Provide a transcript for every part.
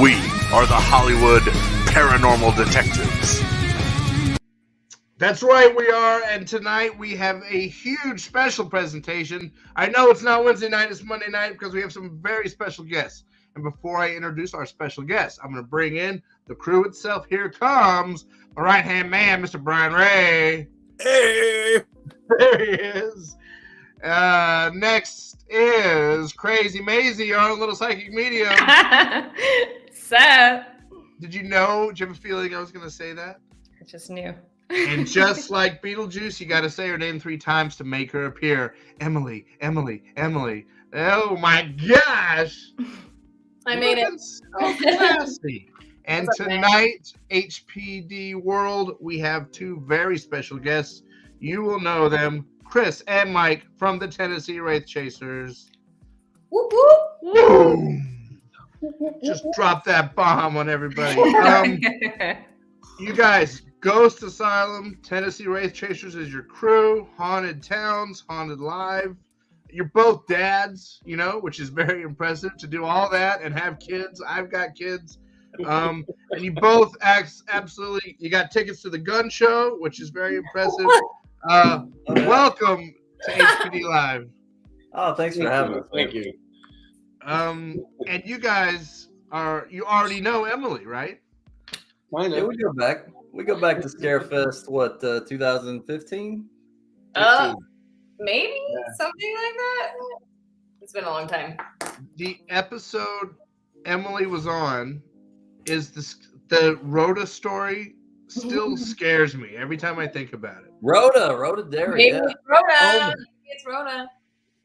We are the Hollywood Paranormal Detectives. That's right, we are, and tonight we have a huge special presentation. I know it's not Wednesday night, it's Monday night because we have some very special guests. And before I introduce our special guests, I'm going to bring in the crew itself. Here comes my right-hand man, Mr. Brian Ray. Hey! There he is. Next is Crazy Maisie, our own little psychic medium. Sup? Did you know? Did you have a feeling I was going to say that? I just knew. And just like Beetlejuice, you got to say her name 3 times to make her appear. Emily, Emily, Emily. Oh my gosh! I made it. So classy. And tonight, HPD World, we have 2 very special guests. You will know them, Chris and Mike from the Tennessee Wraith Chasers. Whoop, whoop. Boom! Just drop that bomb on everybody. You guys, Ghost Asylum, Tennessee Wraith Chasers is your crew. Haunted Towns, Haunted Live. You're both dads, you know, which is very impressive to do all that and have kids. I've got kids. And you both absolutely, you got tickets to the gun show, which is very impressive. Welcome to HPD Live. Oh, thanks for having us. Thank you. And you guys you already know Emily, right? Yeah, we go back. We go back to Scarefest, 2015? Maybe something like that. It's been a long time. The episode Emily was on is the Rhoda story still scares me every time I think about it. Rhoda Derry. Maybe Yeah. it's Rhoda. Oh, Maybe it's Rhoda.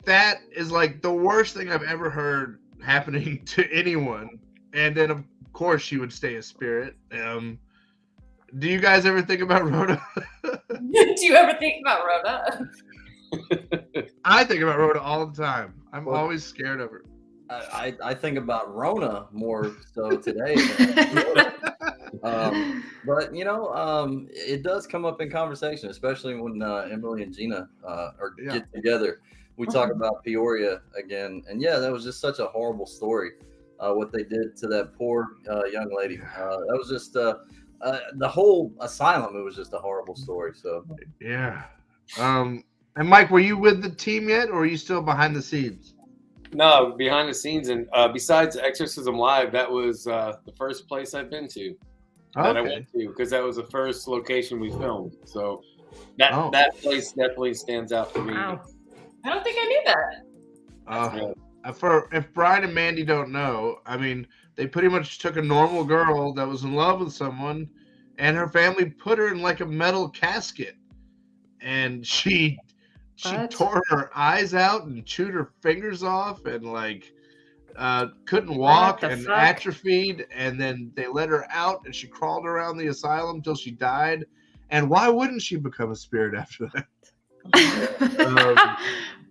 that is like the worst thing I've ever heard happening to anyone. And then of course she would stay a spirit. Do you guys ever think about Rhoda? Do you ever think about Rhoda? I think about Rhoda all the time. I'm always scared of her. I think about Rona more so today. But you know, it does come up in conversation, especially when Emily and Gina get together. We talk about Peoria again, and yeah, that was just such a horrible story. What they did to that poor young lady. That was just the whole asylum. It was just a horrible story. So yeah. And Mike, were you with the team yet, or are you still behind the scenes? No, behind the scenes, and besides Exorcism Live, that was the first place I've been to that I went to, because that was the first location we filmed. So that place definitely stands out for me. Wow. I don't think I knew that. If Brian and Mandy don't know, I mean, they pretty much took a normal girl that was in love with someone, and her family put her in like a metal casket, and she tore her eyes out and chewed her fingers off and like couldn't walk and atrophied, and then they let her out and she crawled around the asylum until she died. And why wouldn't she become a spirit after that?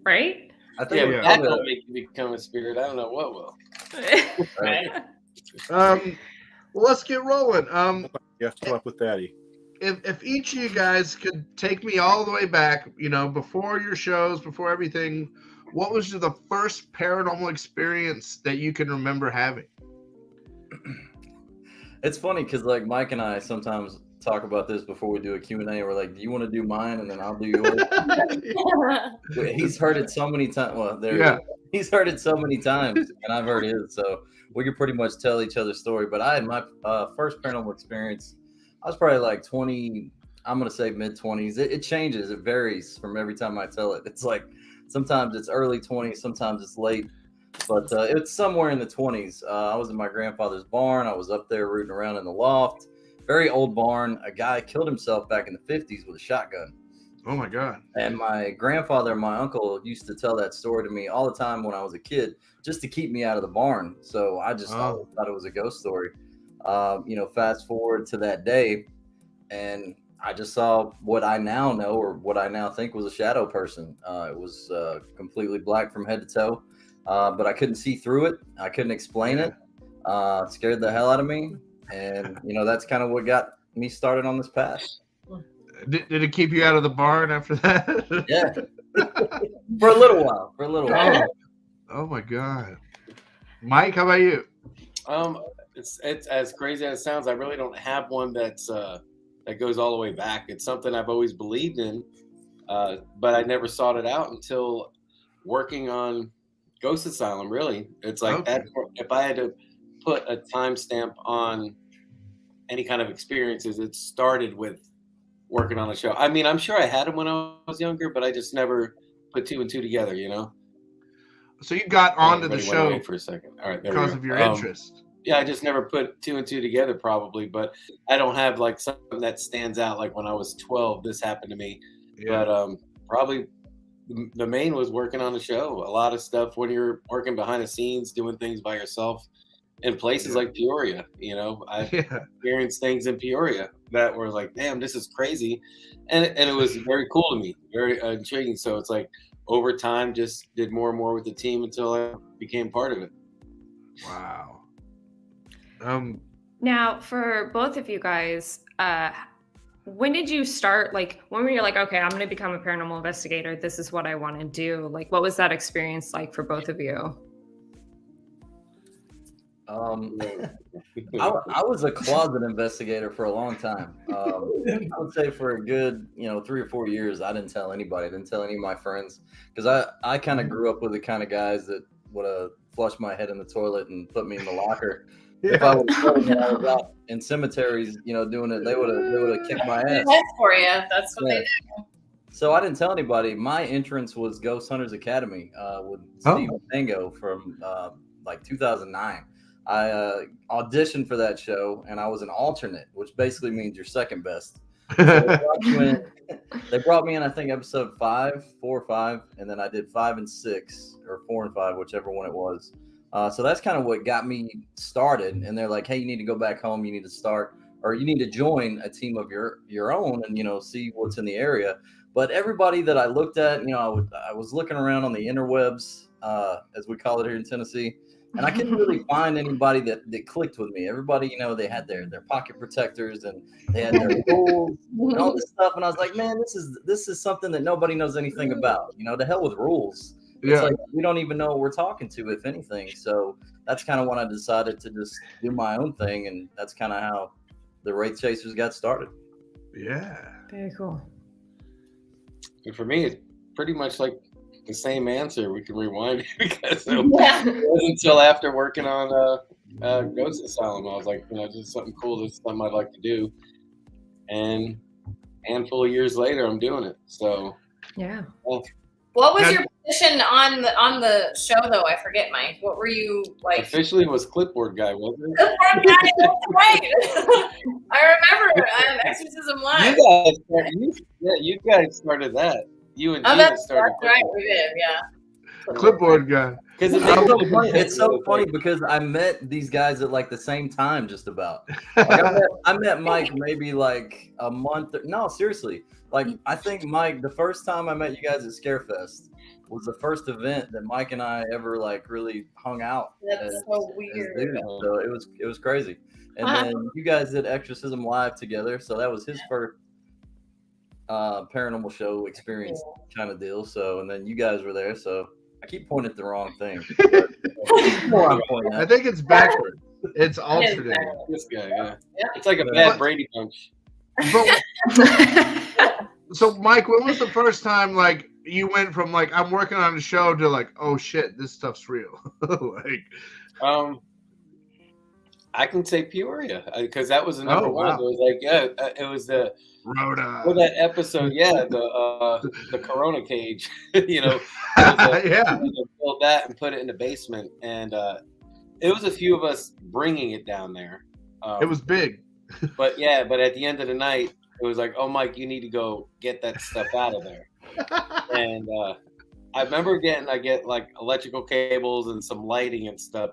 Right? I think that don't make you become a spirit. I don't know what will. Well, let's get rolling. You have to come up with Daddy. If each of you guys could take me all the way back, you know, before your shows, before everything, what was the first paranormal experience that you can remember having? it's funny because like Mike and I sometimes talk about this before we do a Q&A. We're like, do you want to do mine and then I'll do yours? He's heard it so many times. Well, he's heard it so many times, and I've heard his, so we can pretty much tell each other's story. But I had my first paranormal experience. I was probably like 20, I'm going to say mid-20s. It changes. It varies from every time I tell it. It's like sometimes it's early 20s, sometimes it's late. But it's somewhere in the 20s. I was in my grandfather's barn. I was up there rooting around in the loft. Very old barn. A guy killed himself back in the 50s with a shotgun. Oh, my God. And my grandfather and my uncle used to tell that story to me all the time when I was a kid, just to keep me out of the barn. So I just thought it was a ghost story. Fast forward to that day, and I just saw what I now know, or what I now think was a shadow person. It was completely black from head to toe, but I couldn't see through it. I couldn't explain it. It scared the hell out of me. And, that's kind of what got me started on this path. Did it keep you out of the barn after that? Yeah. For a little while. Oh my God. Mike, how about you? it's as crazy as it sounds. I really don't have one that's that goes all the way back. It's something I've always believed in, but I never sought it out until working on Ghost Asylum. Really, it's like that. If I had to put a timestamp on any kind of experiences, it started with working on a show. I mean, I'm sure I had them when I was younger, but I just never put 2 and 2 together, you know? So you got onto the show for a second. All right, because of your interest. Yeah, I just never put 2 and 2 together probably, but I don't have like something that stands out like when I was 12, this happened to me. Yeah. But probably the main was working on the show. A lot of stuff when you're working behind the scenes, doing things by yourself in places like Peoria, you know, I experienced things in Peoria that were like, damn, this is crazy. And it was very cool to me, very intriguing. So it's like over time, just did more and more with the team until I became part of it. Wow. Now for both of you guys, when did you start, like when were you like, okay, I'm going to become a paranormal investigator. This is what I want to do. Like, what was that experience like for both of you? I was a closet investigator for a long time. I would say for a good, 3 or 4 years, I didn't tell anybody. I didn't tell any of my friends because I kind of grew up with the kind of guys that would flush my head in the toilet and put me in the locker. If I was out in cemeteries, doing it, they would have kicked my ass. That's for you. That's what they do. So I didn't tell anybody. My entrance was Ghost Hunters Academy with Steve Mango from like 2009. I auditioned for that show, and I was an alternate, which basically means you're second best. So they brought me in, I think, episode 4 or 5, and then I did 5 and 6, or 4 and 5, whichever one it was. So that's kind of what got me started. And they're like, hey, you need to go back home. You need to start, or you need to join a team of your own and, see what's in the area. But everybody that I looked at, I was looking around on the interwebs, as we call it here in Tennessee. And I couldn't really find anybody that clicked with me. Everybody, they had their pocket protectors and they had their rules and all this stuff. And I was like, man, this is something that nobody knows anything about. To hell with rules. It's like we don't even know what we're talking to, if anything. So that's kind of when I decided to just do my own thing. And that's kind of how the Wraith Chasers got started. Yeah. Very cool. And for me, it's pretty much like the same answer. We can rewind because it wasn't until after working on Ghost Asylum, I was like, just something cool. This is something I'd like to do. And a handful of years later, I'm doing it. So yeah. What was your position on the show, though? I forget, Mike. What were you like? Officially, was clipboard guy, wasn't it? Clipboard guy, that's right. I remember Exorcism Live. You guys started that. You and Gina that's started. That's right, we did. Yeah. Clipboard guy. Because it's so funny because I met these guys at like the same time, just about. Like I met Mike maybe like a month. No, seriously. Like I think Mike, the first time I met you guys at Scarefest was the first event that Mike and I ever like really hung out. That's so weird. So it was crazy. And then you guys did Exorcism Live together, so that was his first paranormal show experience kind of deal. So and then you guys were there, so I keep pointing at the wrong thing. I think it's backwards. It's alternating. This guy, yeah. It's like a bad Brady bunch. So, Mike, when was the first time like you went from like I'm working on a show to like, oh shit, this stuff's real? I can say Peoria because that was the number one. It was like it was the Rhoda. For that episode, the Corona cage. Build that and put it in the basement, and it was a few of us bringing it down there. It was big. But at the end of the night, it was like, oh, Mike, you need to go get that stuff out of there. And I remember I get like electrical cables and some lighting and stuff.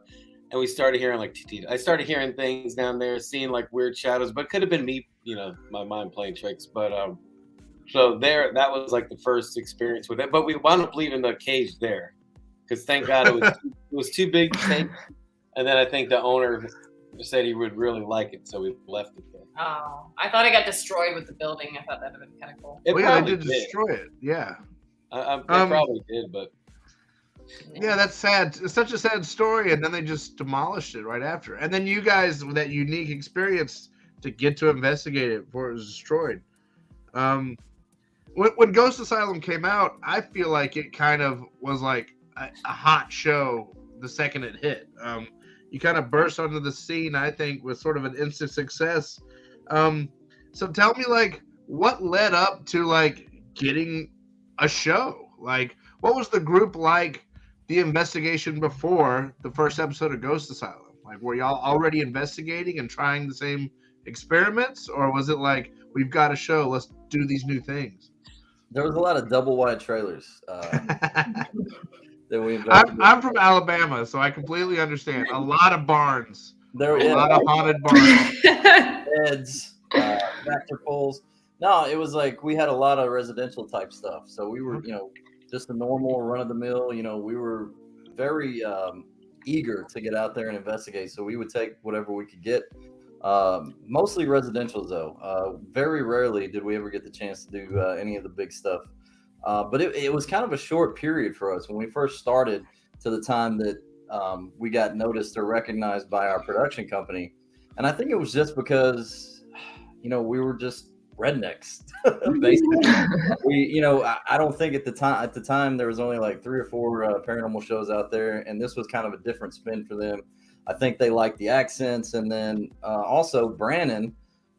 And we started hearing I started hearing things down there, seeing like weird shadows, but it could have been me, my mind playing tricks. But so that was like the first experience with it. But we wound up leaving the cage there because thank God it was too big to take. And then I think the owner said he would really like it, so we left it there. Oh, I thought it got destroyed with the building. I thought that would have been kind of cool. They did destroy it. Yeah. I probably did, but Yeah, that's sad. It's such a sad story, and then they just demolished it right after. And then you guys, with that unique experience to get to investigate it before it was destroyed. When Ghost Asylum came out, I feel like it kind of was like a hot show the second it hit. You kind of burst onto the scene, I think, with sort of an instant success. So tell me, like, what led up to like getting a show? Like, what was the group like? The investigation before the first episode of Ghost Asylum? Like, were y'all already investigating and trying the same experiments, or was it like, we've got a show, let's do these new things? There was a lot of double wide trailers that we I'm from Alabama, so I completely understand. A lot of barns. A lot of haunted barns. Beds, tractor poles. No, it was like we had a lot of residential type stuff. So we were, just a normal run of the mill. We were very eager to get out there and investigate. So we would take whatever we could get. Mostly residential, though. Very rarely did we ever get the chance to do any of the big stuff. But it was kind of a short period for us when we first started to the time that we got noticed or recognized by our production company. And I think it was just because, we were just rednecks. Basically, I don't think at the time there was only like 3 or 4 paranormal shows out there, and this was kind of a different spin for them. I think they liked the accents, and then also Brandon,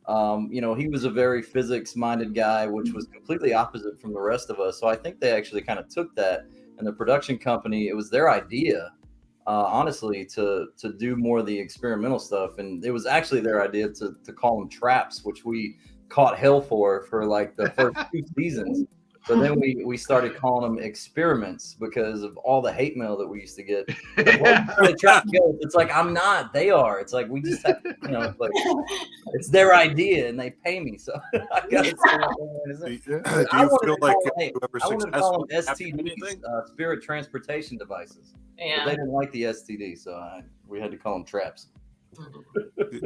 he was a very physics-minded guy, which was completely opposite from the rest of us. So I think they actually kind of took that, and the production company, it was their idea, honestly, to do more of the experimental stuff, and it was actually their idea to call them traps, which we caught hell for like the first 2 seasons. But then we started calling them experiments because of all the hate mail that we used to get. It's like, I'm not, they are. It's like, we just have, like, it's their idea and they pay me. So I got to say, do you feel like I wanted to call them STDs, spirit transportation devices. Yeah. But they didn't like the STD, so we had to call them traps.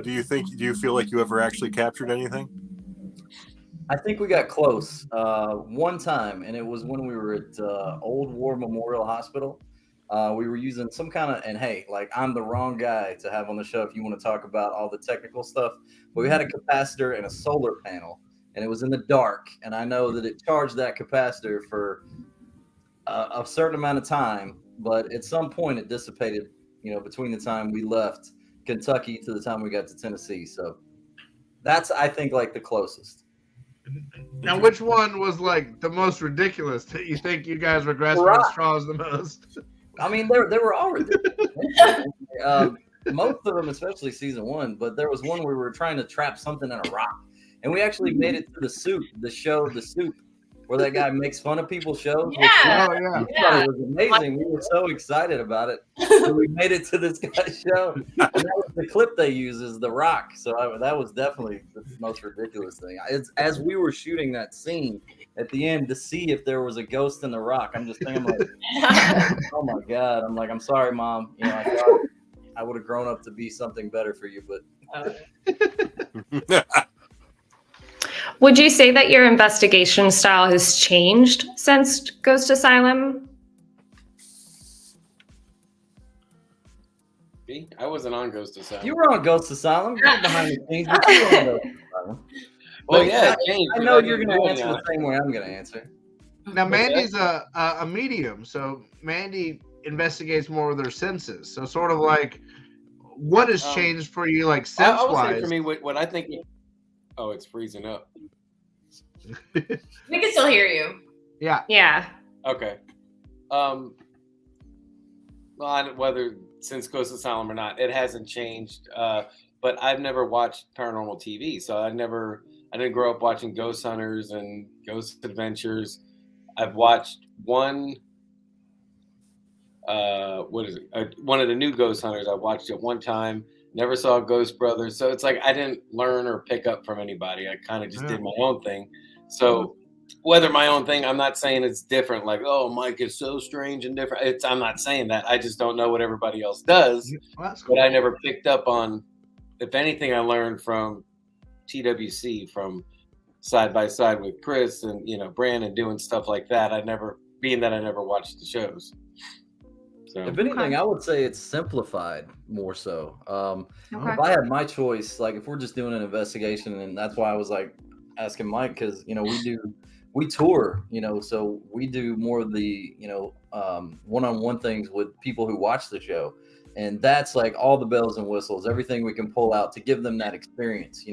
Do you feel like you ever actually captured anything? I think we got close one time, and it was when we were at Old War Memorial Hospital. We were using some kind of, and hey, like, I'm the wrong guy to have on the show if you want to talk about all the technical stuff, but we had a capacitor and a solar panel, and it was in the dark, and I know that it charged that capacitor for a certain amount of time, but at some point it dissipated, between the time we left Kentucky to the time we got to Tennessee. So that's, I think, like the closest. Now, which one was like the most ridiculous that you think you guys were grasping at straws the most? I mean, they were all ridiculous. Most of them, especially season 1, but there was one where we were trying to trap something in a rock, and we actually made it to the Soup, where that guy makes fun of people's shows. Yeah. Oh, yeah. We thought it was amazing. We were so excited about it. So we made it to this guy's show. And that was the clip they use, is the rock. So that was definitely the most ridiculous thing. As we were shooting that scene at the end to see if there was a ghost in the rock, I'm just thinking, like, oh my God. I'm like, I'm sorry, Mom. I thought I would have grown up to be something better for you, but. Would you say that your investigation style has changed since Ghost Asylum? I wasn't on Ghost Asylum. You were on Ghost Asylum. You were behind the scenes, but you were on Ghost Asylum. Well, yeah, it changed. I know you're going to answer the same way I'm going to answer. Now, Mandy's a medium, so Mandy investigates more with her senses. So sort of like, what has changed for you, like, sense-wise? I would say for me, what I think... Oh, it's freezing up. We can still hear you. Yeah. Yeah. Okay. Well, whether since Ghost Asylum or not, it hasn't changed. But I've never watched paranormal TV, so I didn't grow up watching Ghost Hunters and Ghost Adventures. I've watched one. What is it? One of the new Ghost Hunters. I watched it one time. Never saw Ghost Brothers, so it's like I didn't learn or pick up from anybody. I kind of just did my own thing. So whether my own thing, I'm not saying it's different. Like, oh, Mike is so strange and different. I'm not saying that. I just don't know what everybody else does. Well, cool. But I never picked up on. If anything, I learned from TWC, from Side by Side with Chris and Brandon doing stuff like that. I never watched the shows. So if anything, I would say it's simplified more so. Okay. If I had my choice, like if we're just doing an investigation, and that's why I was like asking Mike, because we tour, so we do more of the one-on-one things with people who watch the show, and that's like all the bells and whistles, everything we can pull out to give them that experience.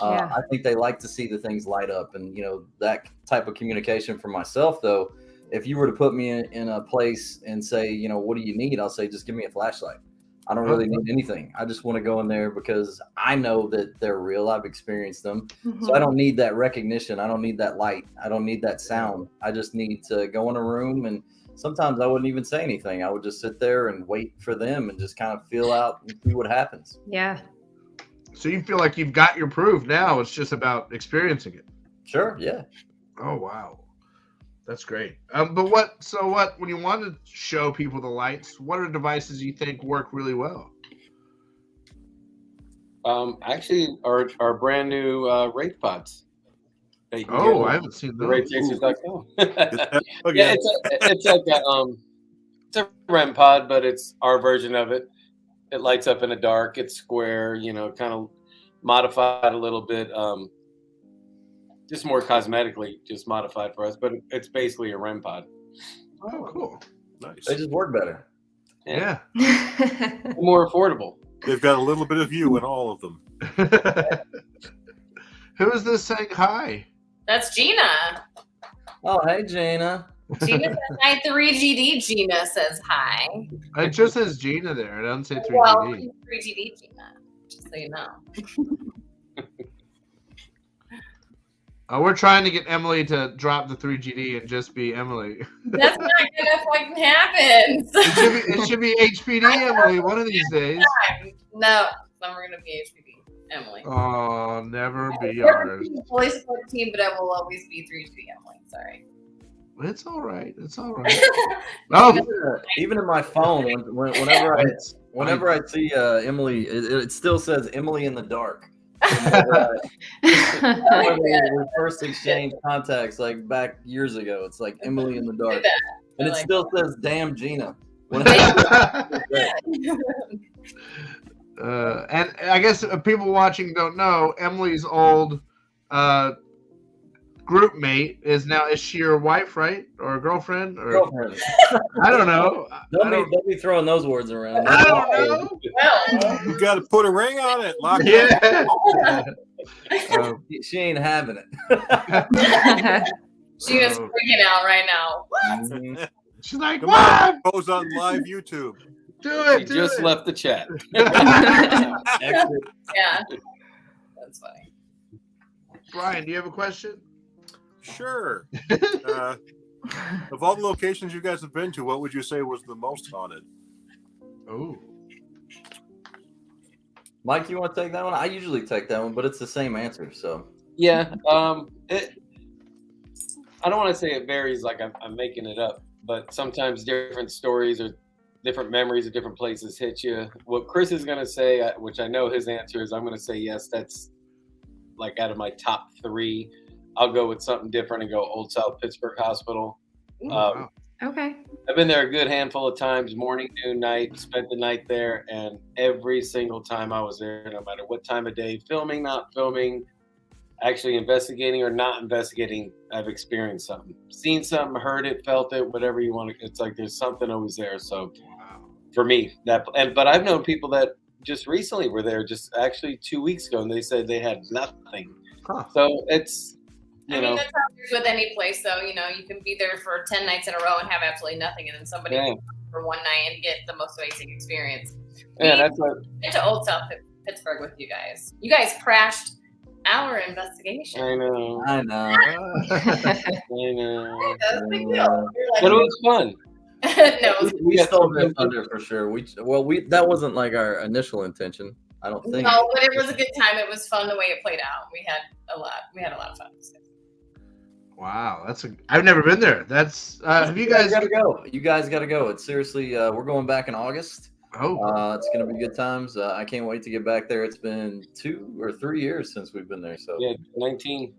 I think they like to see the things light up, and that type of communication. For myself, though, if you were to put me in a place and say, what do you need? I'll say, just give me a flashlight. I don't really need anything. I just want to go in there because I know that they're real. I've experienced them. Mm-hmm. So I don't need that recognition. I don't need that light. I don't need that sound. I just need to go in a room, and sometimes I wouldn't even say anything. I would just sit there and wait for them and just kind of feel out and see what happens. Yeah. So you feel like you've got your proof now. It's just about experiencing it. Sure. Yeah. Oh, wow. That's great. But when you want to show people the lights, what are devices you think work really well? Actually, our brand new Wraith pods. I haven't seen those. RaithChasers.com. Okay. Yeah, it's like it's a REM pod, but it's our version of it. It lights up in the dark. It's square, kind of modified a little bit. Just more cosmetically, just modified for us, but it's basically a REM pod. Oh, cool. Nice. They just work better. Yeah. More affordable. They've got a little bit of you in all of them. Who is this saying hi? That's Gina. Oh, hey, Jana. Gina says hi. 3GD Gina says hi. It just says Gina there. It doesn't say 3GD. Well, 3GD Gina, just so you know. We're trying to get Emily to drop the 3GD and just be Emily. That's not gonna fucking happen. It should be HPD Emily one of these days. No, it's never gonna be HPD Emily. Oh, never be Never ours. be Fully split team, but I will always be 3GD Emily. Sorry. It's all right. It's all right. Oh, Even in my phone, whenever I see Emily, it still says Emily in the dark. When we first exchanged contacts, like back years ago, it's like Emily in the dark, and it still says "Damn Gina." and I guess people watching don't know, Emily's old group mate is she your wife, right, or a girlfriend, or Girlfriend. I don't know. Don't be throwing those words around. I don't know. You got to put a ring on it. Lock it up. Yeah. She ain't having it. She is freaking out right now. Mhm. She's like, Come what? on, goes on live YouTube. Do it. He Do just it. left the chat. Exit. Yeah, that's funny. Brian, do you have a question? Sure. Of all the locations you guys have been to, what would you say was the most haunted? Oh. Mike, you want to take that one? I usually take that one, but it's the same answer. So Yeah. I don't want to say it varies like I'm making it up, but sometimes different stories or different memories of different places hit you. What Chris is going to say, which I know his answer is, I'm going to say yes. That's like out of my top 3. I'll go with something different and go Old South Pittsburgh Hospital. Wow. Okay. I've been there a good handful of times, morning, noon, night, spent the night there. And every single time I was there, no matter what time of day, filming, not filming, actually investigating or not investigating, I've experienced something, seen something, heard it, felt it, whatever you want to. It's like there's something always there. So for me, but I've known people that just recently were there, just actually 2 weeks ago, and they said they had nothing. Huh. So it's, I mean, that's how it is with any place, though. You can be there for 10 nights in a row and have absolutely nothing, and then somebody can come for one night and get the most amazing experience. Yeah, that's what. Went to Old South Pittsburgh with you guys. You guys crashed our investigation. I know. I know. That's a big deal. You're like, But it was fun. no, We stole their thunder for sure. That wasn't like our initial intention. I don't think. no, but it was a good time. It was fun the way it played out. We had a lot of fun. Wow, I've never been there. That's have you guys gotta go? You guys gotta go. It's seriously, we're going back in August. Oh, It's gonna be good times. I can't wait to get back there. It's been 2 or 3 years since we've been there. So Yeah, 19.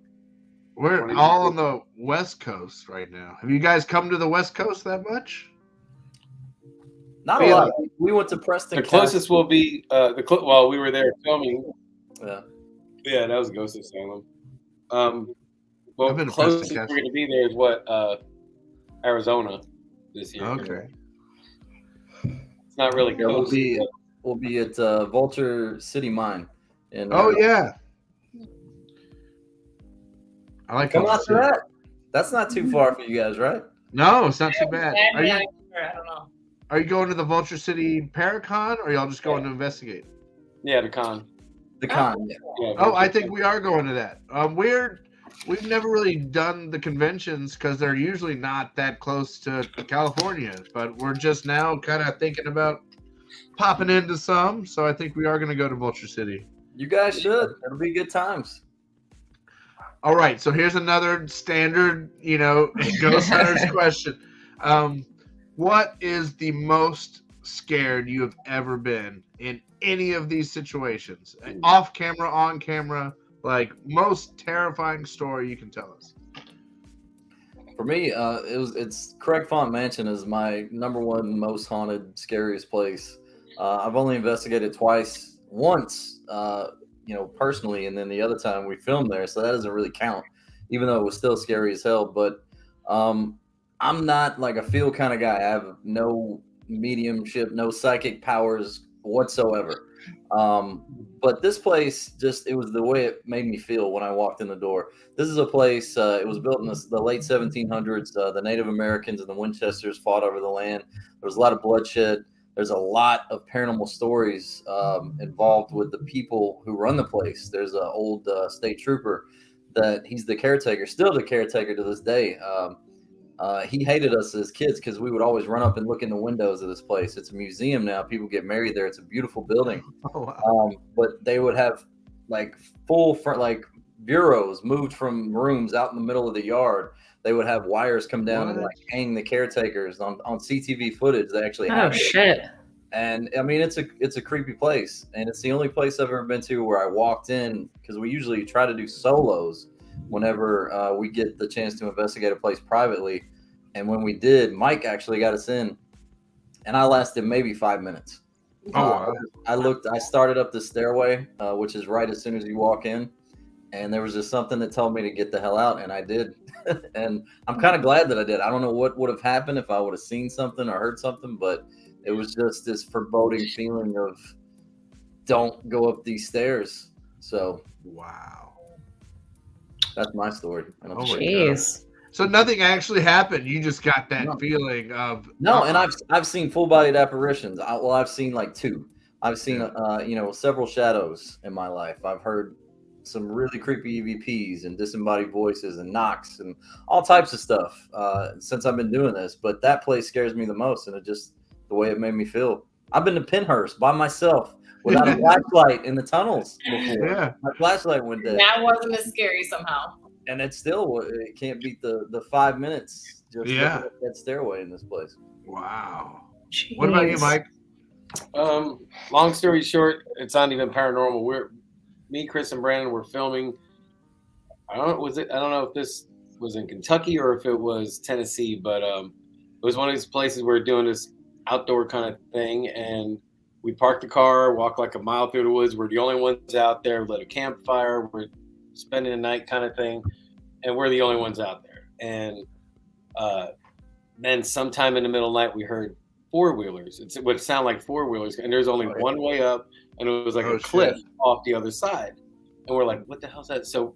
we're all on the West Coast right now. Have you guys come to the West Coast that much? Not a lot. We went to Preston. The closest will be while we were there filming. Yeah, that was Ghost of Salem. Well, the closest we're going to be there is what Arizona this year. Okay. It's not really close. We'll be at Vulture City Mine. Yeah. I like Come out to that. That's not too far for you guys, right? No, it's not too bad. I don't know. Are you going to the Vulture City Paracon, or y'all just going to investigate? Yeah, the con. The con. Yeah, I think we are going to that. We've never really done the conventions because they're usually not that close to California, but we're just now kind of thinking about popping into some. So I think we are going to go to Vulture City. You guys should. It'll be good times. All right. So here's another standard, Ghost Hunters question. What is the most scared you have ever been in any of these situations? Off camera, on camera, like most terrifying story you can tell us. For me, it's Craig Font Mansion is my number one most haunted, scariest place. I've only investigated twice, once, personally, and then the other time we filmed there, so that doesn't really count, even though it was still scary as hell. But I'm not like a feel kind of guy. I have no mediumship, no psychic powers whatsoever. But this place it was the way it made me feel when I walked in the door. This is a place, it was built in the late 1700s. The Native Americans and the Winchesters fought over the land. There was a lot of bloodshed. There's a lot of paranormal stories involved with the people who run the place. There's an old state trooper that he's the caretaker, still the caretaker to this day. He hated us as kids because we would always run up and look in the windows of this place. It's a museum now. People get married there. It's a beautiful building. Oh, wow. But they would have like full front, like bureaus moved from rooms out in the middle of the yard. They would have wires come down and like hang the caretakers on CCTV footage. They actually have. Oh shit! And I mean, it's a creepy place, and it's the only place I've ever been to where I walked in, because we usually try to do solos whenever we get the chance to investigate a place privately. And when we did, Mike actually got us in, and I lasted maybe 5 minutes. I started up the stairway, which is right as soon as you walk in, and there was just something that told me to get the hell out, and I did. And I'm kind of glad that I did. I don't know what would have happened if I would have seen something or heard something, but it was just this foreboding feeling of don't go up these stairs. So wow, that's my story. Jeez. So nothing actually happened. You just got that feeling of and I've seen full-bodied apparitions. I've seen like two. I've seen several shadows in my life. I've heard some really creepy EVPs and disembodied voices and knocks and all types of stuff since I've been doing this. But that place scares me the most, and it just the way it made me feel. I've been to Pinhurst by myself without a flashlight in the tunnels before. Yeah. My flashlight went dead. That wasn't as scary somehow. And it can't beat the 5 minutes just up that stairway in this place. Wow. Jeez. What about you, Mike? Long story short, it's not even paranormal. Me, Chris, and Brandon were filming. I don't know if this was in Kentucky or if it was Tennessee, but it was one of these places where we're doing this outdoor kind of thing, and we parked the car, walked like a mile through the woods. We're the only ones out there, lit a campfire. We're spending the night kind of thing, and we're the only ones out there. And then sometime in the middle of the night, we heard four-wheelers. It would sound like four-wheelers, and there's only one way up, and it was like a cliff off the other side. And we're like, what the hell's that? So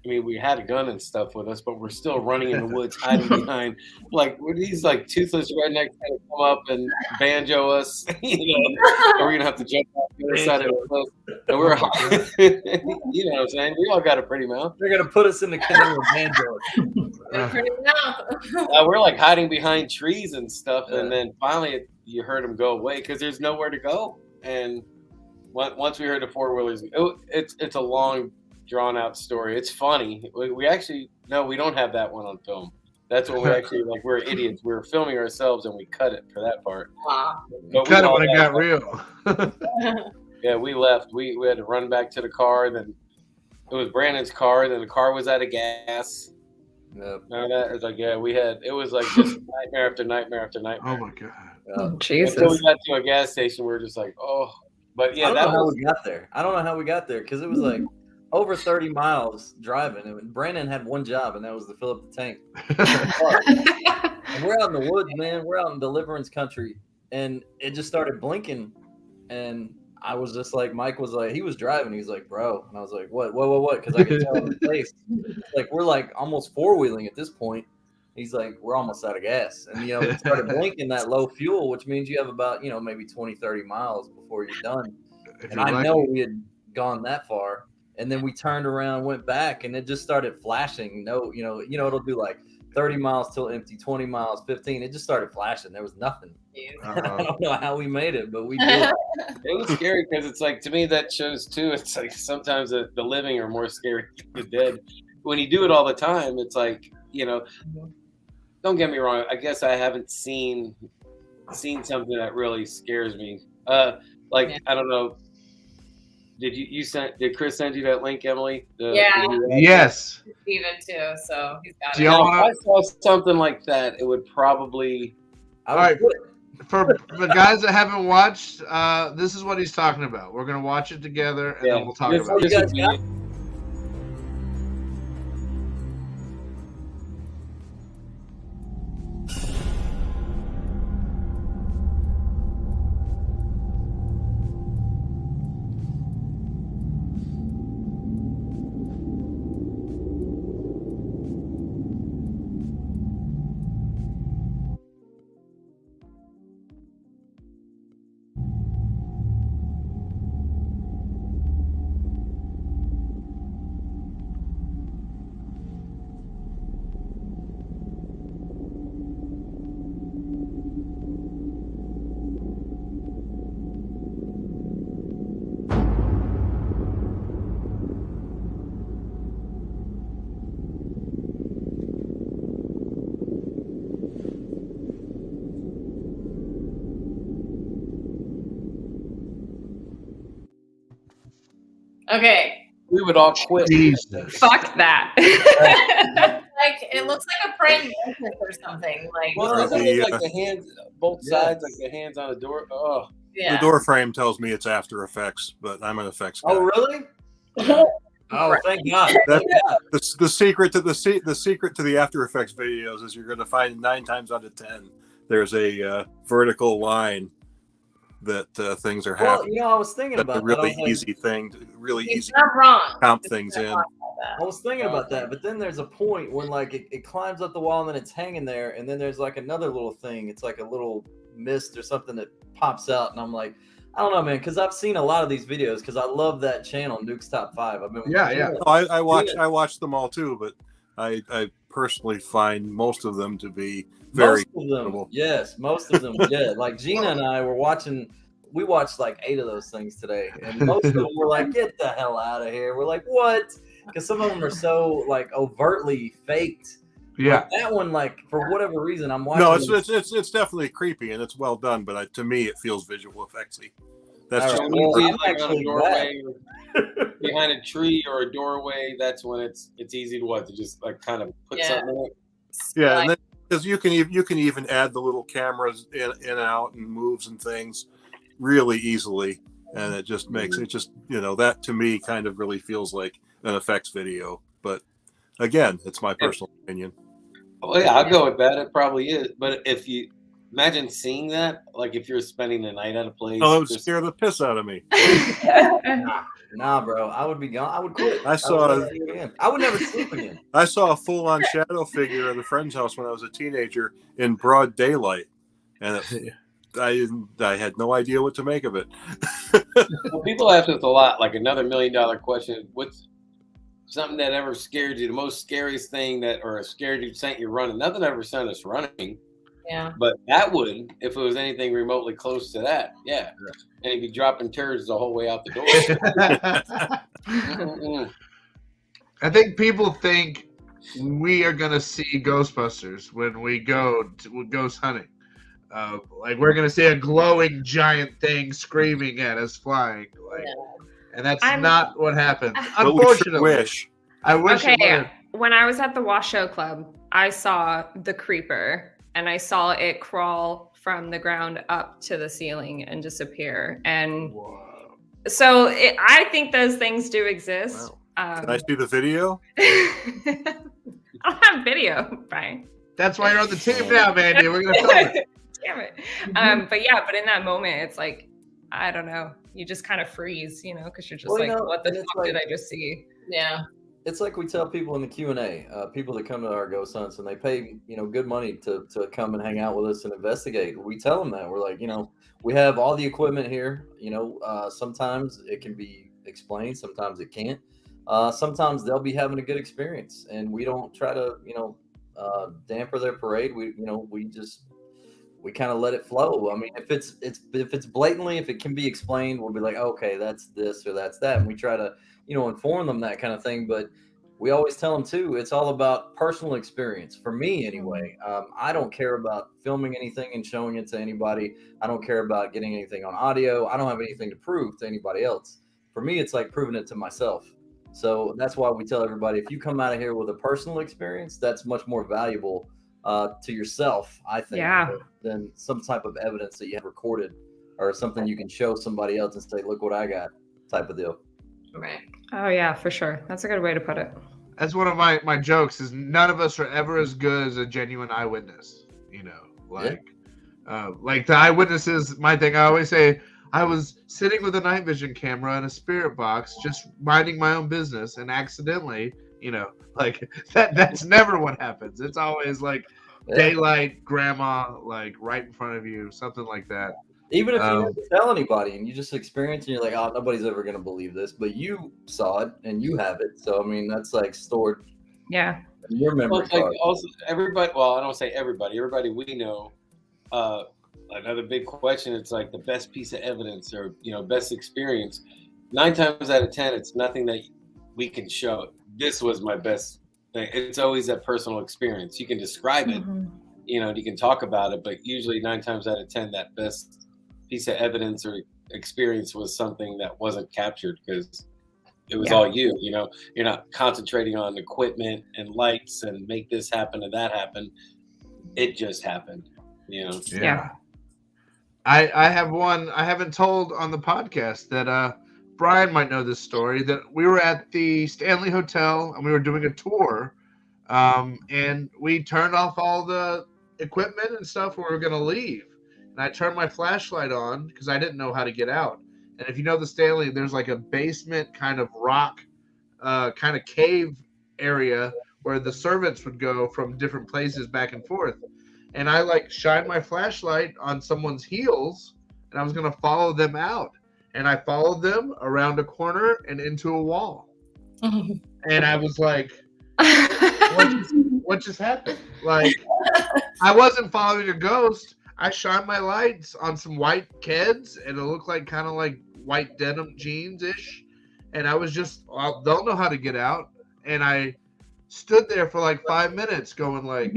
we had a gun and stuff with us, but we're still running in the woods, hiding behind, we're these toothless rednecks trying to come up and banjo us, or we're gonna have to jump off the other side of the cliff. And we're, you know what I'm saying? We all got a pretty mouth. They're gonna put us in the canoe and banjo us. We're hiding behind trees and stuff, and then finally you heard them go away because there's nowhere to go. And once we heard the four-wheelers, it's a long, drawn-out story. It's funny. We actually we don't have that one on film. That's when we actually we're idiots. We were filming ourselves and we cut it for that part. Wow. Cut it when it got real. Yeah, we left. We had to run back to the car. Then it was Brandon's car. Then the car was out of gas. Yep. None of that. It's it was just nightmare after nightmare after nightmare. Oh my god. Jesus. Until we got to a gas station, we were just like, oh. But yeah, I don't know how we got there. I don't know how we got there because it was like over 30 miles driving. And Brandon had one job, and that was to fill up the tank. And we're out in the woods, man. We're out in Deliverance country, and it just started blinking. And I was just like, Mike was like, he was driving. He was like, bro. And I was like, what? Because I could tell in the face. Like, we're like almost four-wheeling at this point. He's like, we're almost out of gas. And, it started blinking that low fuel, which means you have about, maybe 20, 30 miles before you're done. And I know we had gone that far. And then we turned around, went back, and it just started flashing. No, it'll do like 30 miles till empty, 20 miles, 15. It just started flashing. There was nothing. I don't know how we made it, but we did. It was scary because it's like, to me, that shows too. It's like sometimes the living are more scary than the dead. When you do it all the time, it's like, don't get me wrong. I guess I haven't seen something that really scares me. I don't know. Did Chris send you that link, Emily? Yes. Steven too, so he's got Do it. y'all If I saw something like that, it would probably. All right. For the guys that haven't watched, this is what he's talking about. We're gonna watch it together, and then we'll talk about it. Okay. We would all quit. Jesus. Fuck that. Like it looks like a praying mantis or something. Like Doesn't it look like the hands, both sides, like the hands on the door? Oh, yeah. The door frame tells me it's After Effects, but I'm an effects guy. Oh, really? Oh, thank God. The secret to the After Effects videos is you're going to find 9 times out of 10 there's a vertical line that things are happening. I was thinking about a really that. easy thing, really It's easy not wrong. to count things in. I was thinking about that, but then there's a point when like it climbs up the wall and then it's hanging there, and then there's like another little thing. It's like a little mist or something that pops out, and I'm like, I don't know, man, because I've seen a lot of these videos because I love that channel, Nuke's Top 5. I've been I watch them all too, but I personally find most of them to be very most of them. Yeah, like Gina and I were watching. We watched like 8 of those things today, and most of them were like, "Get the hell out of here!" We're like, "What?" Because some of them are so like overtly faked. Yeah, like that one, like for whatever reason, I'm watching. No, it's definitely creepy and it's well done, but to me, it feels visual effectsy. That's just like on a doorway, behind a tree or a doorway. That's when it's easy to just like kind of put something in it. Yeah, and then because you can even add the little cameras in and out and moves and things really easily, and it just makes it just that to me kind of really feels like an effects video. But again, it's my personal opinion. Oh yeah, I'll go with that. It probably is. But if you imagine seeing that, like if you're spending the night at a place, it would scare the piss out of me. Nah, bro, I would be gone. I would quit. I would never sleep again. I saw a full-on shadow figure at a friend's house when I was a teenager in broad daylight, and I had no idea what to make of it. Well, people ask us a lot, like another $1 million question. What's something that ever scared you? The most scariest thing scared you sent you running? Nothing ever sent us running. Yeah. But that would, if it was anything remotely close to that. Yeah. And he'd be dropping turds the whole way out the door. I think people think we are gonna see Ghostbusters when we go ghost hunting. Like we're gonna see a glowing giant thing screaming at us, flying. And that's not what happened. Unfortunately, I wish. Okay, when I was at the Washoe Club, I saw the creeper, and I saw it crawl from the ground up to the ceiling and disappear. And Whoa. so I think those things do exist. Wow. Can I see the video? I don't have video, Brian. That's why you're on the team now, Mandy. We're gonna film it. Damn it. But in that moment, it's like, I don't know. You just kind of freeze, because you're just what the fuck did I just see? Yeah. It's like we tell people in the Q&A, people that come to our ghost hunts and they pay, good money to come and hang out with us and investigate. We tell them that. We're like, we have all the equipment here. Sometimes it can be explained. Sometimes it can't. Sometimes they'll be having a good experience, and we don't try to, damper their parade. We kind of let it flow. I mean, if it's blatantly, if it can be explained, we'll be like, okay, that's this or that's that. And we try to, inform them, that kind of thing. But we always tell them too, it's all about personal experience. For me anyway, I don't care about filming anything and showing it to anybody. I don't care about getting anything on audio. I don't have anything to prove to anybody else. For me, it's like proving it to myself. So that's why we tell everybody, if you come out of here with a personal experience, that's much more valuable to yourself, I think, than some type of evidence that you have recorded or something you can show somebody else and say, look what I got, type of deal. Right. Oh yeah, for sure. That's a good way to put it. That's one of my jokes, is none of us are ever as good as a genuine eyewitness. Like the eyewitnesses, my thing, I always say, I was sitting with a night vision camera in a spirit box, just minding my own business, and accidentally, that's never what happens. It's always like daylight, grandma, like right in front of you, something like that. Even if you never tell anybody and you just experience and you're like, oh, nobody's ever going to believe this, but you saw it and you have it. So, I mean, that's like stored. Yeah. In your memory card. Like also everybody, well, I don't say everybody we know, another big question, it's like the best piece of evidence or, best experience. 9 times out of 10, it's nothing that we can show. This was my best thing. It's always that personal experience. You can describe it, you can talk about it, but usually 9 times out of 10, that best piece of evidence or experience was something that wasn't captured because it was all you. You're not concentrating on equipment and lights and make this happen and that happen. It just happened, Yeah. I have one I haven't told on the podcast that Brian might know this story, that we were at the Stanley Hotel and we were doing a tour, and we turned off all the equipment and stuff when we were going to leave. And I turned my flashlight on because I didn't know how to get out. And if you know the Stanley, there's like a basement kind of rock, kind of cave area where the servants would go from different places back and forth. And I shined my flashlight on someone's heels, and I was going to follow them out. And I followed them around a corner and into a wall. And I was like, what just happened? Like, I wasn't following a ghost. I shined my lights on some white kids, and it looked like kind of like white denim jeans-ish. And I was just, don't know how to get out. And I stood there for like 5 minutes going like,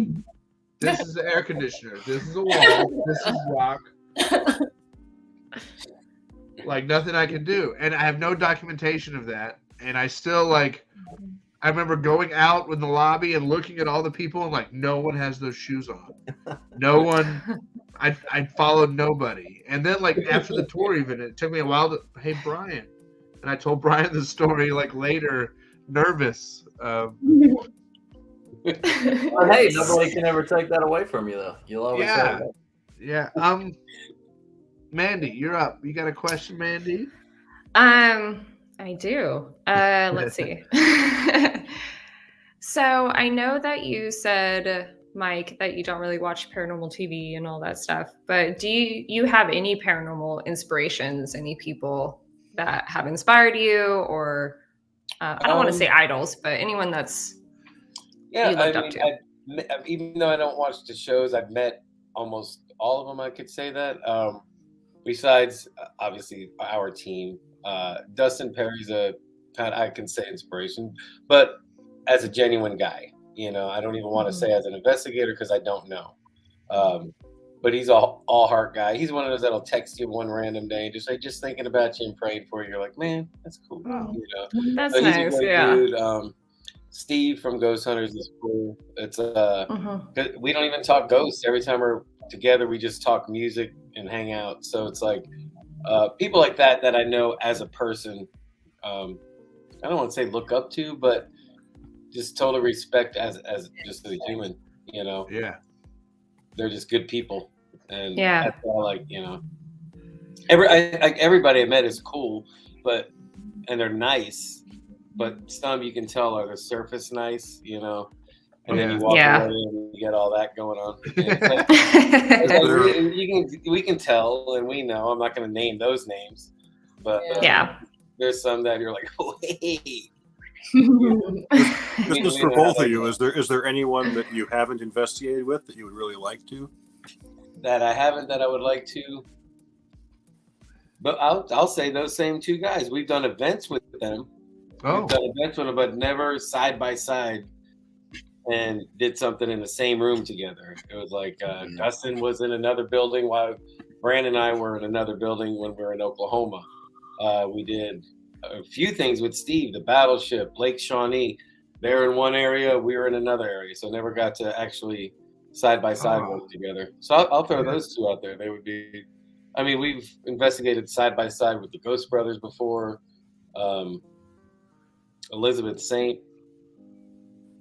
this is the air conditioner. This is a wall. This is rock. Like nothing I can do. And I have no documentation of that. And I still I remember going out in the lobby and looking at all the people and like, no one has those shoes on. No one, I followed nobody. And then after the tour even, it took me a while to, hey, Brian. And I told Brian the story later, nervous. Well, hey, nobody can ever take that away from you, though. You'll always say that. Yeah. Mandy, you're up. You got a question, Mandy? I do. Let's see. So I know that you said, Mike, that you don't really watch paranormal TV and all that stuff, but do you have any paranormal inspirations? Any people that have inspired you, or I don't want to say idols, but anyone that's you looked up to? Even though I don't watch the shows, I've met almost all of them. I could say that. Besides, obviously, our team, Dustin Perry's I can say inspiration, but as a genuine guy, I don't even want to say as an investigator because I don't know. But he's all heart guy. He's one of those that'll text you one random day and just say, just thinking about you and praying for you. You're like, man, that's cool. That's so nice. Yeah. Dude. Steve from Ghost Hunters is cool. It's we don't even talk ghosts. Every time we're together, we just talk music and hang out. So it's like people like that I know as a person. I don't want to say look up to, but just total respect as just a human. You know. Yeah. They're just good people, and Yeah. that's all, like, you know. Everybody I met is cool, and they're nice. But some you can tell are the surface nice, you know, and then you walk away and you get all that going on. We can tell, and we know. I'm not going to name those names, but there's some that you're like, oh, hey. This is for both of you. Is there anyone that you haven't investigated with that you would really like to? That I haven't, that I would like to. But I'll say those same two guys. We've done events with them. We've done events with them, but never side by side and did something in the same room together. It was like Dustin was in another building while Brandon and I were in another building when we were in Oklahoma. We did a few things with Steve, the Battleship, Lake Shawnee. They're in one area, we were in another area. So never got to actually side by side work together. So I'll throw those two out there. They would be, I mean, we've investigated side by side with the Ghost Brothers before. Elizabeth Saint.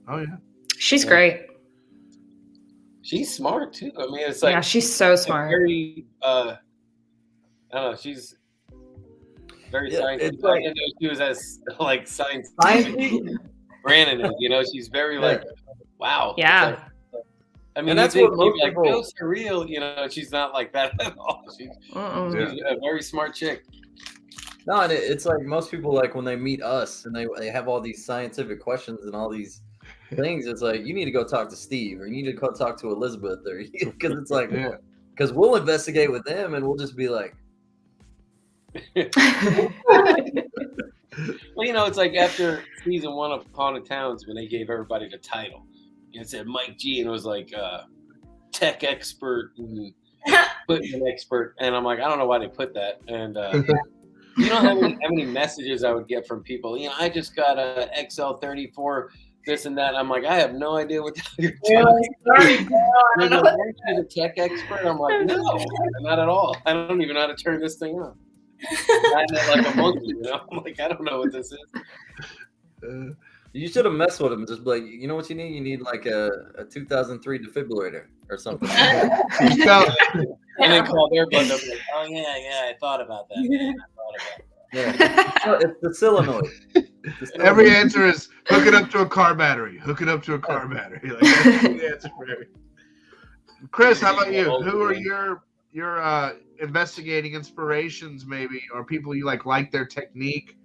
Oh yeah, she's great. She's smart too. I mean, it's like she's so smart. Very, I don't know. She's very scientific. I didn't know she was as like scientific. Brandon is, you know, she's very like, wow. Yeah. Like, I mean, and that's what most like people... ghosts are real. You know, she's not like that at all. She's a very smart chick. No, and it's like most people, like when they meet us and they have all these scientific questions and all these things, it's like, you need to go talk to Steve or you need to go talk to Elizabeth, or because it's like, because we'll investigate with them and we'll just be like, well, you know, it's like after season 1 of Haunted Towns when they gave everybody the title, it said Mike G, and it was like tech expert and an expert, and I'm like, I don't know why they put that, and you know how many messages I would get from people. You know, I just got a XL34, this and that. I'm like, I have no idea what you're doing. You're the tech expert. I'm like, no, not at all. I don't even know how to turn this thing on. I'm like a monkey, you know. I'm like, I don't know what this is. You should have messed with him. Just like, you know what you need? You need like a 2003 defibrillator or something. And then call their button up like, oh yeah, I thought about that. It's the solenoid. Every answer is hook it up to a car battery. Hook it up to a car battery. Like, that's the answer for everything. Chris, how about you? Who are your investigating inspirations, maybe, or people you like their technique?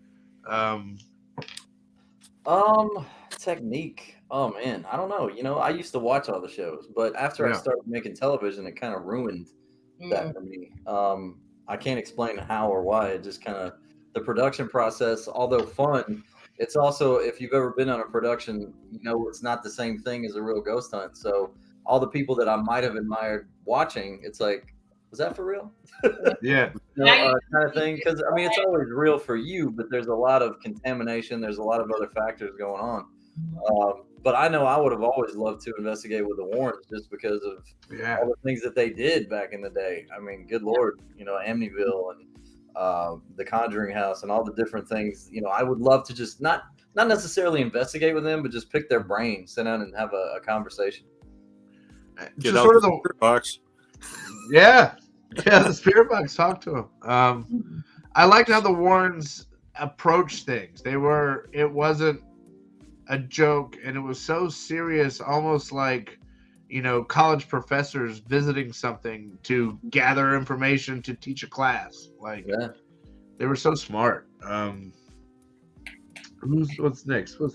Technique. Oh man, I don't know. You know, I used to watch all the shows, but after I started making television, it kind of ruined that for me. I can't explain how or why. It just kind of, the production process, although fun, it's also, if you've ever been on a production, you know, it's not the same thing as a real ghost hunt. So all the people that I might have admired watching, it's like, was that for real? Yeah. You know, kind of thing. Because, I mean, it's always real for you, but there's a lot of contamination. There's a lot of other factors going on. But I know I would have always loved to investigate with the Warrens just because of all the things that they did back in the day. I mean, good Lord, you know, Amityville and the Conjuring House and all the different things. You know, I would love to just not necessarily investigate with them, but just pick their brain, sit down and have a conversation. Get out sort of the spirit box. Yeah, the spirit box. Talk to them. I liked how the Warrens approached things. It wasn't a joke, and it was so serious, almost like, you know, college professors visiting something to gather information to teach a class. Like, they were so smart. What's next? What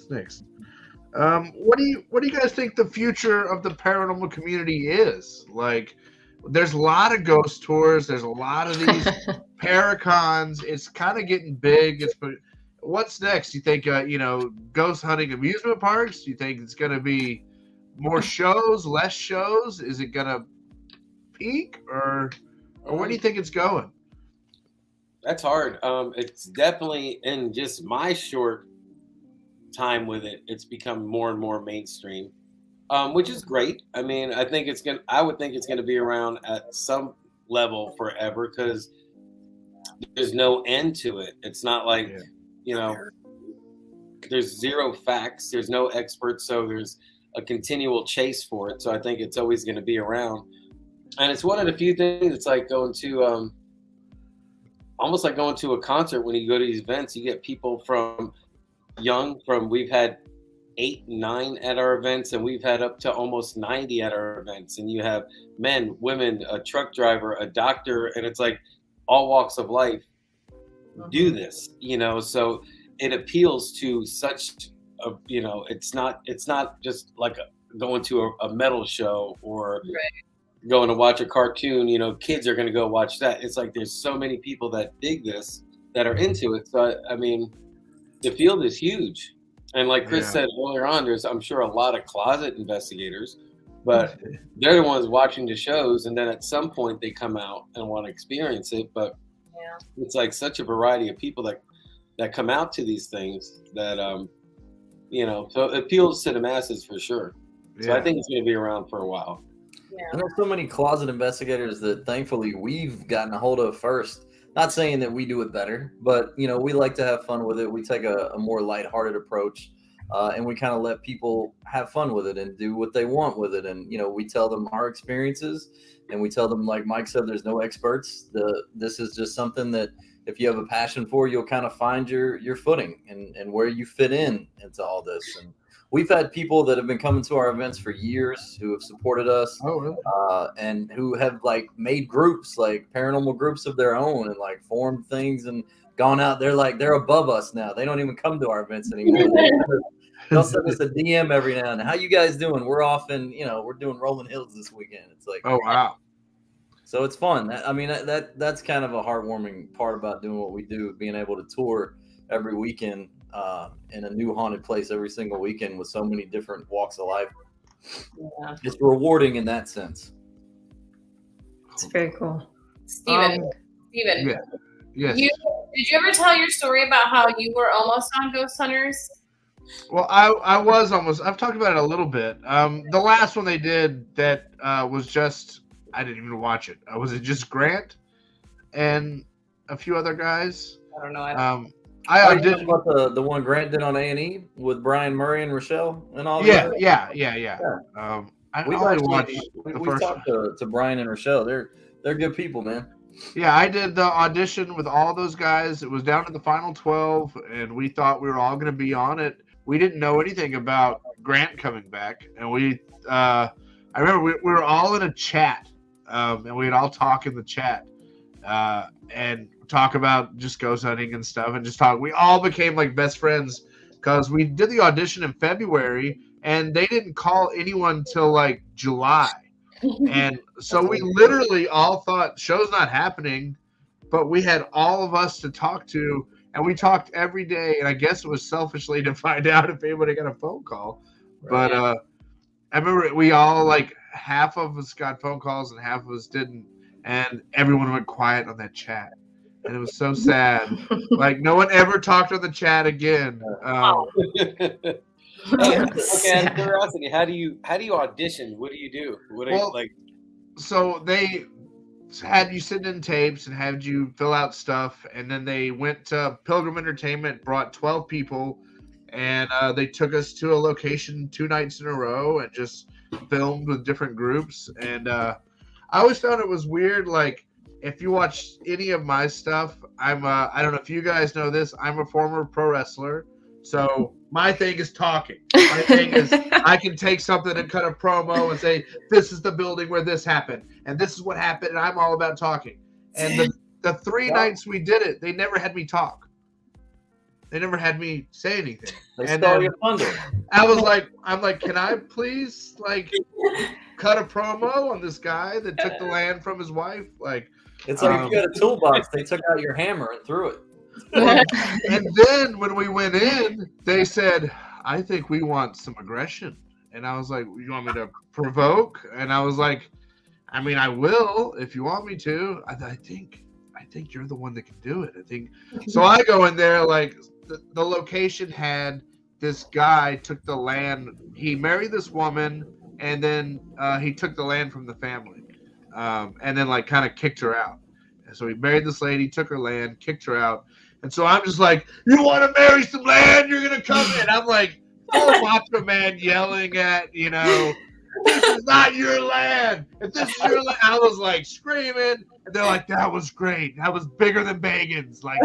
do you guys think the future of the paranormal community is? Like, there's a lot of ghost tours. There's a lot of these paracons. It's kind of getting big. What's next? You think, you know, ghost hunting amusement parks? Do you think it's going to be more shows, less shows? Is it going to peak, or where do you think it's going? That's hard. It's definitely in just my short time with it, it's become more and more mainstream, which is great. I mean, I would think it's gonna be around at some level forever because there's no end to it. It's not like there's zero facts, there's no experts, so there's a continual chase for it. So I think it's always going to be around, and it's one of the few things. It's like going to almost like going to a concert. When you go to these events, you get people from we've had 8, 9 at our events, and we've had up to almost 90 at our events. And you have men, women, a truck driver, a doctor, and it's like all walks of life do this, so it appeals to such a, it's not just like going to a metal show or going to watch a cartoon. Kids are going to go watch that. It's like there's so many people that dig this, that are into it. So I mean, the field is huge, and like Chris said earlier on, there's, I'm sure, a lot of closet investigators, but they're the ones watching the shows, and then at some point they come out and want to experience it. But it's like such a variety of people that come out to these things that so it appeals to the masses for sure. So I think it's going to be around for a while. And there's so many closet investigators that thankfully we've gotten a hold of first. Not saying that we do it better, but we like to have fun with it. We take a more lighthearted approach, and we kind of let people have fun with it and do what they want with it. And we tell them our experiences, and we tell them, like Mike said, there's no experts. This is just something that if you have a passion for, you'll kind of find your footing and where you fit in into all this. And we've had people that have been coming to our events for years who have supported us, and who have like made groups, like paranormal groups of their own, and like formed things and gone out. They're above us now. They don't even come to our events anymore. They'll send us a DM every now and then. How you guys doing? We're off in, we're doing Rolling Hills this weekend. It's like, oh wow. So it's fun. I mean, that's kind of a heartwarming part about doing what we do, being able to tour every weekend in a new haunted place every single weekend with so many different walks of life. Yeah. It's rewarding in that sense. It's very cool. Steven. Yeah. Yes. Did you ever tell your story about how you were almost on Ghost Hunters? Well, I was almost. I've talked about it a little bit. The last one they did that was just, I didn't even watch it. Was it just Grant and a few other guys? I don't know. I did about the one Grant did on A&E with Brian Murray and Rochelle and all. Yeah. We talked to Brian and Rochelle. They're good people, man. Yeah, I did the audition with all those guys. It was down to the final 12, and we thought we were all going to be on it. We didn't know anything about Grant coming back, and I remember we were all in a chat, and we'd all talk in the chat, and talk about just ghost hunting and stuff, and just talk. We all became like best friends because we did the audition in February, and they didn't call anyone till like July. And so we literally all thought show's not happening, but we had all of us to talk to, and we talked every day. And I guess it was selfishly to find out if anybody got a phone call. Right. But I remember we all, like, half of us got phone calls and half of us didn't, and everyone went quiet on that chat, and it was so sad. Like, no one ever talked on the chat again. Okay, out of curiosity, how do you audition? What do you do? So they had you send in tapes and had you fill out stuff, and then they went to Pilgrim Entertainment, brought 12 people, and they took us to a location 2 nights in a row and just filmed with different groups. And I always found it was weird, like, if you watch any of my stuff, I don't know if you guys know this, I'm a former pro wrestler. So my thing is talking. My thing is I can take something and cut a promo and say, this is the building where this happened, and this is what happened, and I'm all about talking. And the 3 nights we did it, they never had me talk. They never had me say anything. And then I was like, can I please, like, cut a promo on this guy that took the land from his wife? Like, it's like if you got a toolbox, they took out your hammer and threw it. And then when we went in, they said, I think we want some aggression. And I was like, you want me to provoke? And I was like, I mean, I will if you want me to. I think you're the one that can do it. I think so. I go in there, like, the location had this guy took the land. He married this woman, and then he took the land from the family, and then like kind of kicked her out. And so he married this lady, took her land, kicked her out. And so I'm just like, you want to marry some land? You're gonna come in. I'm like, full Macho Man yelling at, this is not your land. If this is your land, I was like screaming, and they're like, that was great. That was bigger than Bacon's. Like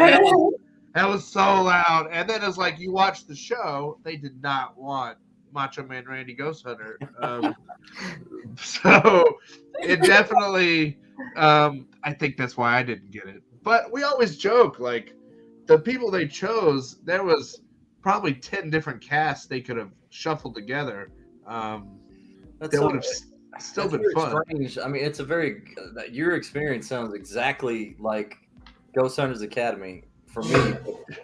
that was so loud. And then it's like you watch the show, they did not want Macho Man Randy Ghost Hunter. So it definitely, I think that's why I didn't get it. But we always joke, like the people they chose, there was probably 10 different casts they could have shuffled together. That would have still been fun. Strange. I mean, it's a very your experience sounds exactly like Ghost Hunters Academy for me.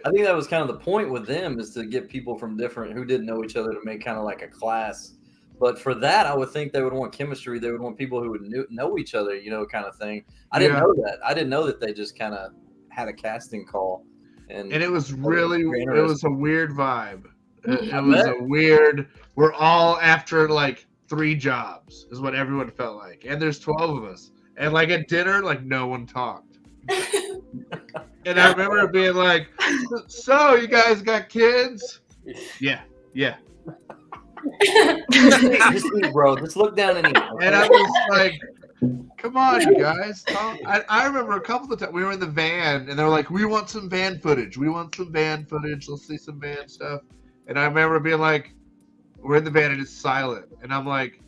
I think that was kind of the point with them, is to get people from different who didn't know each other to make kind of like a class. But for that, I would think they would want chemistry. They would want people who would know each other, kind of thing. I didn't know that. I didn't know that they just kind of had a casting call. And it was really, it was a weird vibe. It was a weird, we're all after like 3 jobs is what everyone felt like. And there's 12 of us. And like at dinner, like no one talked. And I remember it being like, so you guys got kids? Yeah. Just eat, bro. Just look down and eat. Okay? And I was like, come on, you guys. I remember a couple of times we were in the van, and they were like, we want some van footage. Let's see some van stuff. And I remember being like, we're in the van, and it's silent. And I'm like,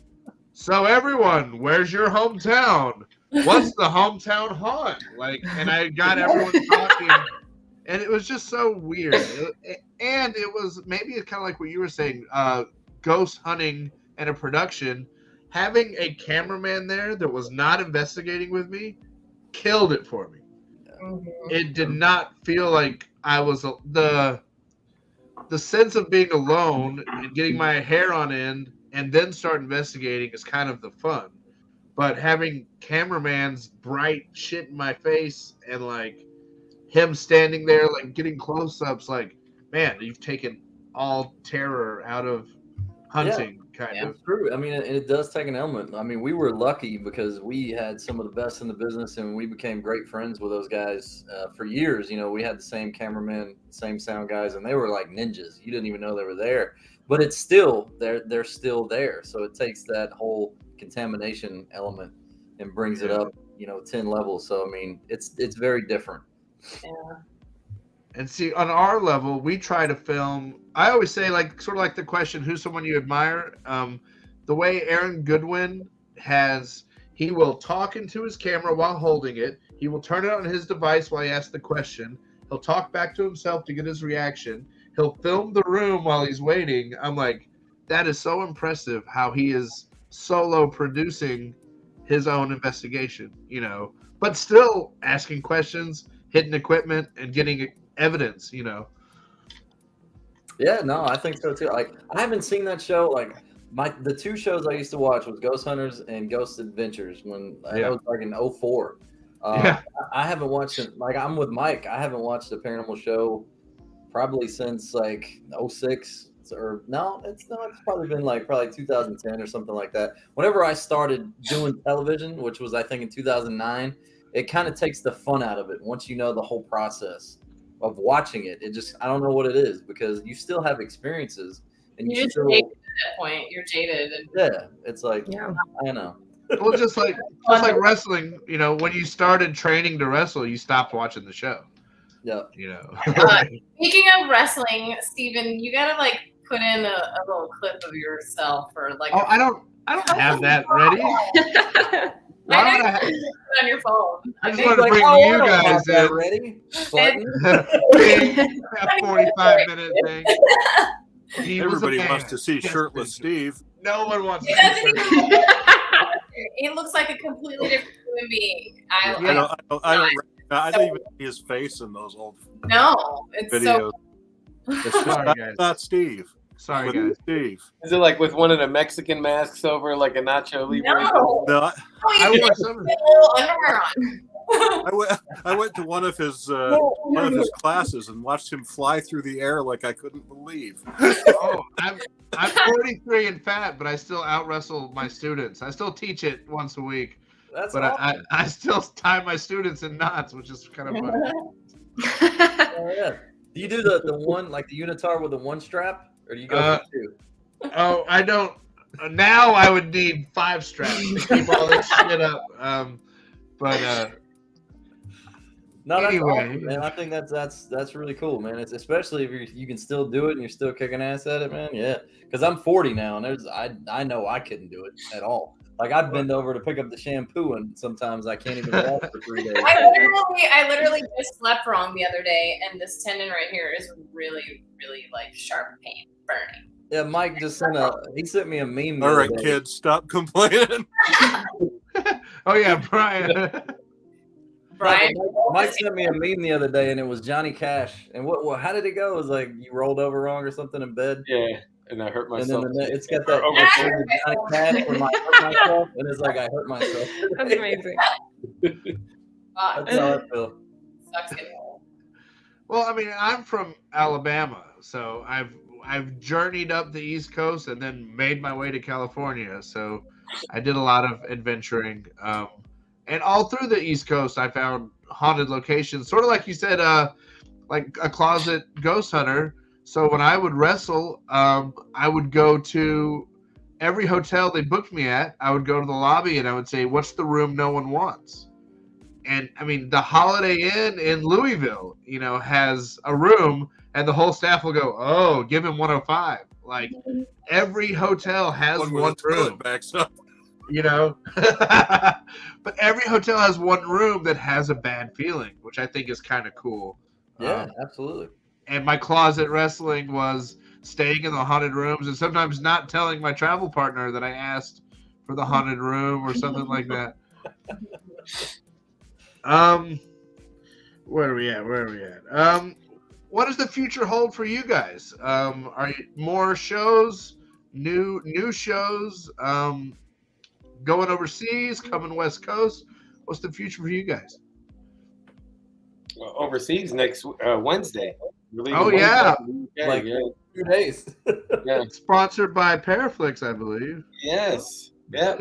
so everyone, where's your hometown? What's the hometown haunt? Like, and I got everyone talking, and it was just so weird. And it was maybe it's kind of like what you were saying, ghost hunting and a production. Having a cameraman there that was not investigating with me killed it for me. Mm-hmm. It did not feel like I was the sense of being alone and getting my hair on end and then start investigating is kind of the fun. But having cameraman's bright shit in my face and like him standing there, like getting close-ups, like, man, you've taken all terror out of hunting, kind of. True. I mean, it does take an element. I mean, we were lucky because we had some of the best in the business, and we became great friends with those guys for years. We had the same cameramen, same sound guys, and they were like ninjas. You didn't even know they were there. But it's still, they're still there. So it takes that whole contamination element and brings it up, 10 levels. So, I mean, it's very different. Yeah. And see, on our level, we try to film. I always say, like, sort of like the question, who's someone you admire? The way Aaron Goodwin he will talk into his camera while holding it. He will turn it on his device while he asks the question. He'll talk back to himself to get his reaction. He'll film the room while he's waiting. I'm like, that is so impressive how he is solo producing his own investigation, but still asking questions, hitting equipment, and getting evidence, Yeah, no, I think so too. Like, I haven't seen that show. Like, the 2 shows I used to watch was Ghost Hunters and Ghost Adventures when I was like in 2004. I haven't watched it. Like, I'm with Mike. I haven't watched a paranormal show probably since like 2006. Or no, it's probably been like 2010 or something like that. Whenever I started doing television, which was I think in 2009, it kind of takes the fun out of it once you know the whole process of watching it. It just, I don't know what it is, because you still have experiences and you still, jaded at that point. You're jaded. And it's like, I know. Well, just like wrestling, when you started training to wrestle, you stopped watching the show. Yeah. Speaking of wrestling, Steven, you gotta like put in a little clip of yourself or like. Oh, I don't have that ready. Why would I have it on your phone? I just wanted to bring you guys in. Ready? 45-minute thing. Everybody wants to see shirtless Steve. No one wants to see shirtless. He looks like a completely different human being. I don't even see his face in those old it's videos. So. It's just not Steve. Sorry, guys. Steve. Is it like with one of the Mexican masks over like a Nacho Libre? No. I wore some underwear on. I went to one of his classes and watched him fly through the air like I couldn't believe. Oh, I'm 43 and fat, but I still out wrestle my students. I still teach it once a week, but awesome. I still tie my students in knots, which is kind of funny. Oh, yeah. Do you do the one like the unitar with the one strap, or do you go for two? Oh, I don't. Now I would need 5 straps to keep all this shit up. No, anyway, that's awesome, man. I think that's really cool, man. It's especially if you can still do it and you're still kicking ass at it, man. Yeah, because I'm 40 now, and I know I couldn't do it at all. Like I'd bend over to pick up the shampoo, and sometimes I can't even walk for 3 days. I literally just slept wrong the other day, and this tendon right here is really, really like sharp pain, burning. Yeah, Mike just sent me a meme. All right, kids, stop complaining. Oh yeah, Brian. Mike sent me a meme the other day, and it was Johnny Cash. And what? How did it go? It was like you rolled over wrong or something in bed. Yeah, and I hurt myself. And then it's got that Johnny Cash where I hurt myself, and it's like I hurt myself. That's amazing. That's how I feel. Sucks getting old. Well, I mean, I'm from Alabama, so I've journeyed up the East Coast and then made my way to California. So I did a lot of adventuring. And all through the East Coast, I found haunted locations, sort of like you said, like a closet ghost hunter. So when I would wrestle, I would go to every hotel they booked me at. I would go to the lobby and I would say, "What's the room no one wants?" And I mean, the Holiday Inn in Louisville, has a room, and the whole staff will go, "Oh, give him 105." Like every hotel has one room. Backs up. But every hotel has one room that has a bad feeling, which I think is kind of cool. Yeah, absolutely. And my closet wrestling was staying in the haunted rooms and sometimes not telling my travel partner that I asked for the haunted room or something like that. Where are we at? What does the future hold for you guys? Are you more shows, new shows? Going overseas, coming West Coast. What's the future for you guys? Overseas next Wednesday. Oh yeah, like 2 days. Yeah. Sponsored by Paraflix, I believe. Yes. Yeah.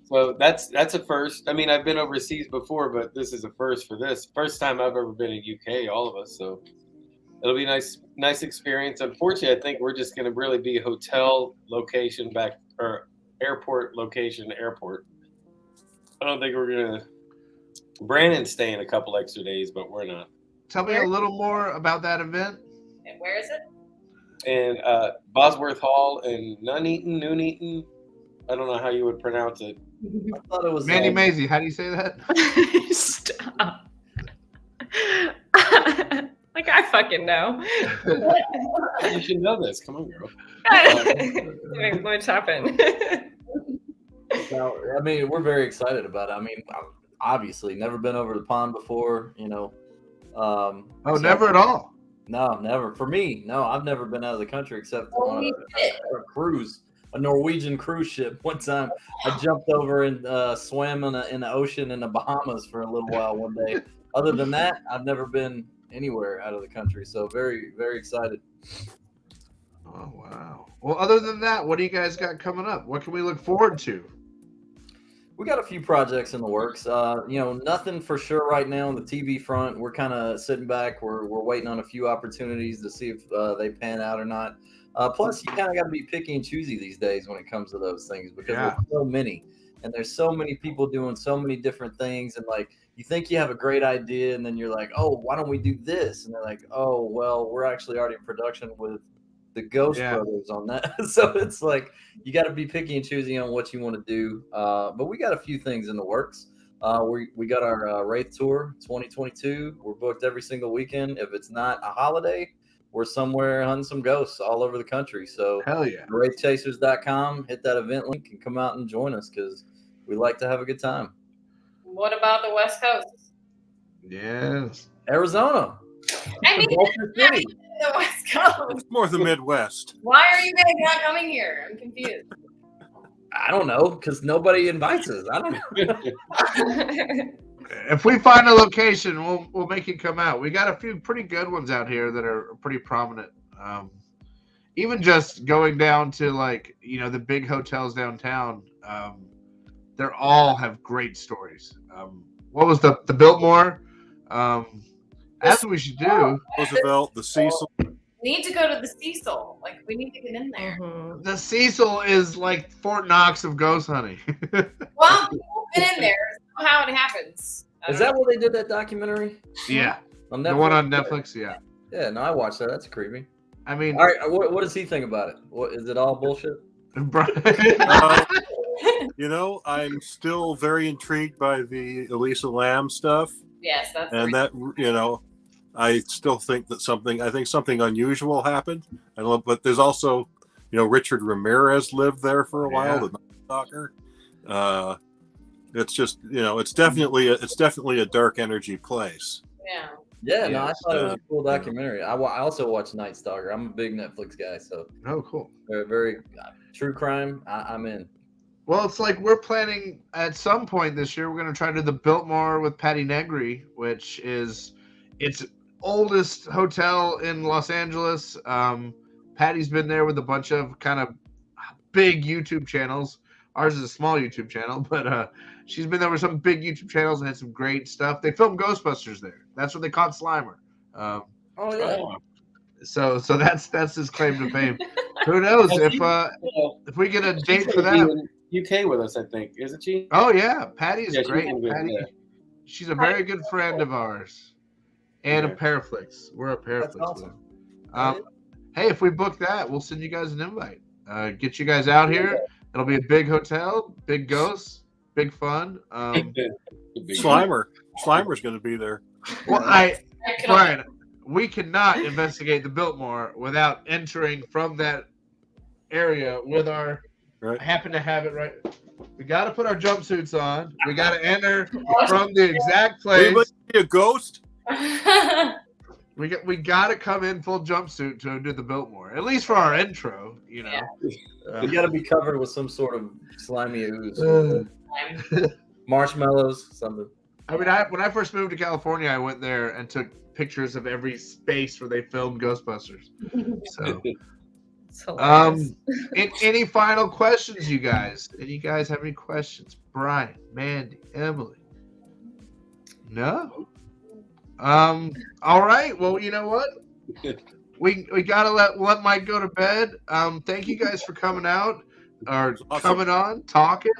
So that's a first. I mean, I've been overseas before, but this is a first for this. First time I've ever been in UK, all of us. So it'll be nice experience. Unfortunately, I think we're just going to really be hotel location or airport location airport. I don't think we're going to. Brandon's staying a couple extra days, but we're not. Tell me a little more about that event. And where is it? And Bosworth Hall in Nuneaton. I don't know how you would pronounce it. I thought it was Mandy Maisie. How do you say that? Stop. Like I fucking know. You should know this. Come on, girl. What's happened? No, I mean, we're very excited about it. I mean, obviously, never been over the pond before, Never at all. No, never. For me, no, I've never been out of the country except on a cruise, a Norwegian cruise ship. One time, I jumped over and swam in the ocean in the Bahamas for a little while one day. Other than that, I've never been anywhere out of the country. So very, very excited. Oh, wow. Well, other than that, what do you guys got coming up? What can we look forward to? We got a few projects in the works. Nothing for sure right now on the TV front. We're kind of sitting back. We're waiting on a few opportunities to see if they pan out or not. Plus, you kind of got to be picky and choosy these days when it comes to those things because there's so many. And there's so many people doing so many different things. And, you think you have a great idea, and then you're like, oh, why don't we do this? And they're like, oh, well, we're actually already in production with the Ghost Brothers on that. So it's like you got to be picky and choosy on what you want to do. But we got a few things in the works. We got our Wraith Tour 2022. We're booked every single weekend. If it's not a holiday, we're somewhere hunting some ghosts all over the country. So hell yeah, wraithchasers.com, hit that event link and come out and join us because we like to have a good time. What about the West Coast? Yes. Arizona. I mean, the West Coast. It's more the Midwest. Why are you guys not coming here? I'm confused. I don't know, because nobody invites us. I don't know. If we find a location, we'll make it come out. We got a few pretty good ones out here that are pretty prominent. Even just going down to the big hotels downtown, they're all have great stories. What was the Biltmore? That's what we should do. Roosevelt, the Cecil. We need to go to the Cecil. We need to get in there. Mhm. The Cecil is like Fort Knox of ghost hunting. Well, we've been in there. That's how it happens. Is that where they did that documentary? Yeah, On the Netflix? one on Netflix. Yeah, Yeah, no, I watched that. That's creepy. I mean, All right, what does he think about it? What is it all bullshit? Brian. I'm still very intrigued by the Elisa Lam stuff, Yes, that's and that I still think that something unusual happened. But there's also, Richard Ramirez lived there for a while, the Night Stalker. It's just, it's definitely a dark energy place. Yeah. Yeah, no, I thought it was a cool documentary. I also watched Night Stalker. I'm a big Netflix guy, so Oh, cool. very, very true crime. I'm in. Well, it's like we're planning at some point this year. We're going to try to do the Biltmore with Patty Negri, which is its oldest hotel in Los Angeles. Patty's been there with a bunch of kind of big YouTube channels. Ours is a small YouTube channel, but she's been there with some big YouTube channels and had some great stuff. They filmed Ghostbusters there. That's where they caught Slimer. Oh yeah. So that's his claim to fame. Who knows if we get a date for that? UK with us, I think, isn't she? Oh yeah, Patty is great. Good, Patty, yeah. she's a very good friend of ours, and a Paraflix. We're a Paraflix. That's awesome. Hey, if we book that, we'll send you guys an invite. Get you guys out here. It'll be a big hotel, big ghosts, big fun. Slimer's going to be there. Well, Brian, we cannot investigate the Biltmore without entering from that area with our. Right. I happen to have it right. We got to put our jumpsuits on. We got to enter from the exact place. Anybody see a ghost? We got to come in full jumpsuit to do the Biltmore, at least for our intro. You got to be covered with some sort of slimy ooze, marshmallows, something. I mean, when I first moved to California, I went there and took pictures of every space where they filmed Ghostbusters. So, any final questions, you guys? Any you guys have any questions? Brian, Mandy, Emily? No. All right. Well, you know what? We gotta let Mike go to bed. Thank you guys for coming out or coming on, talking.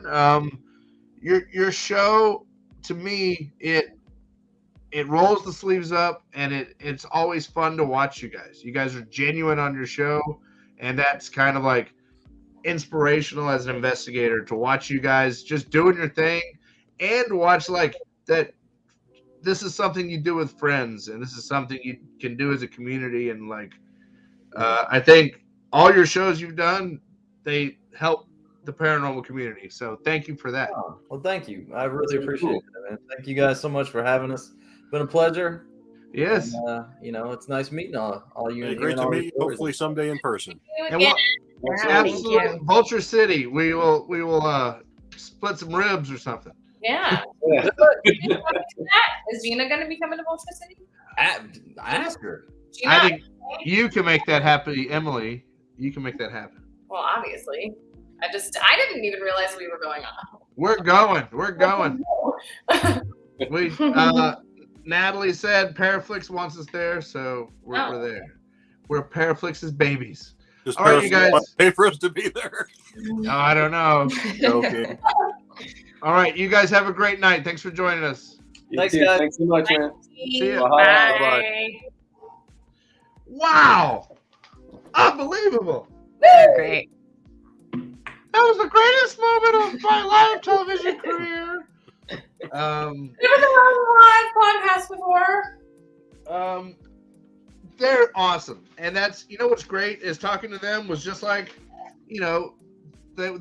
Your show, to me, it rolls the sleeves up, and it's always fun to watch you guys. You guys are genuine on your show, and that's kind of like inspirational as an investigator to watch you guys just doing your thing, and watch like that. This is something you do with friends, and this is something you can do as a community. And I think all your shows you've done, they help the paranormal community. So thank you for that. Oh, well, thank you. I really appreciate it, man. Thank you guys so much for having us. It's been a pleasure. Yes. And, it's nice meeting all you. Yeah, great to meet you. Hopefully someday in person. And absolutely, Vulture City. We will split some ribs or something. Yeah. Is Gina going to be coming to Vulture City? I asked her. Gina? I think you can make that happen, Emily. You can make that happen. Well, obviously. I didn't even realize we were going on. We're going. We Natalie said Paraflix wants us there, so we're there. We're Paraflix's babies. Just all right, you guys. Pay for us to be there. Oh, I don't know. Okay. All right, you guys have a great night. Thanks for joining us. Thanks, guys. Thanks so much, man. See ya. Bye. Bye. Wow. Unbelievable. Great. That was the greatest moment of my live television career. Have you been on a live podcast before? They're awesome. And that's, what's great is talking to them was just like, the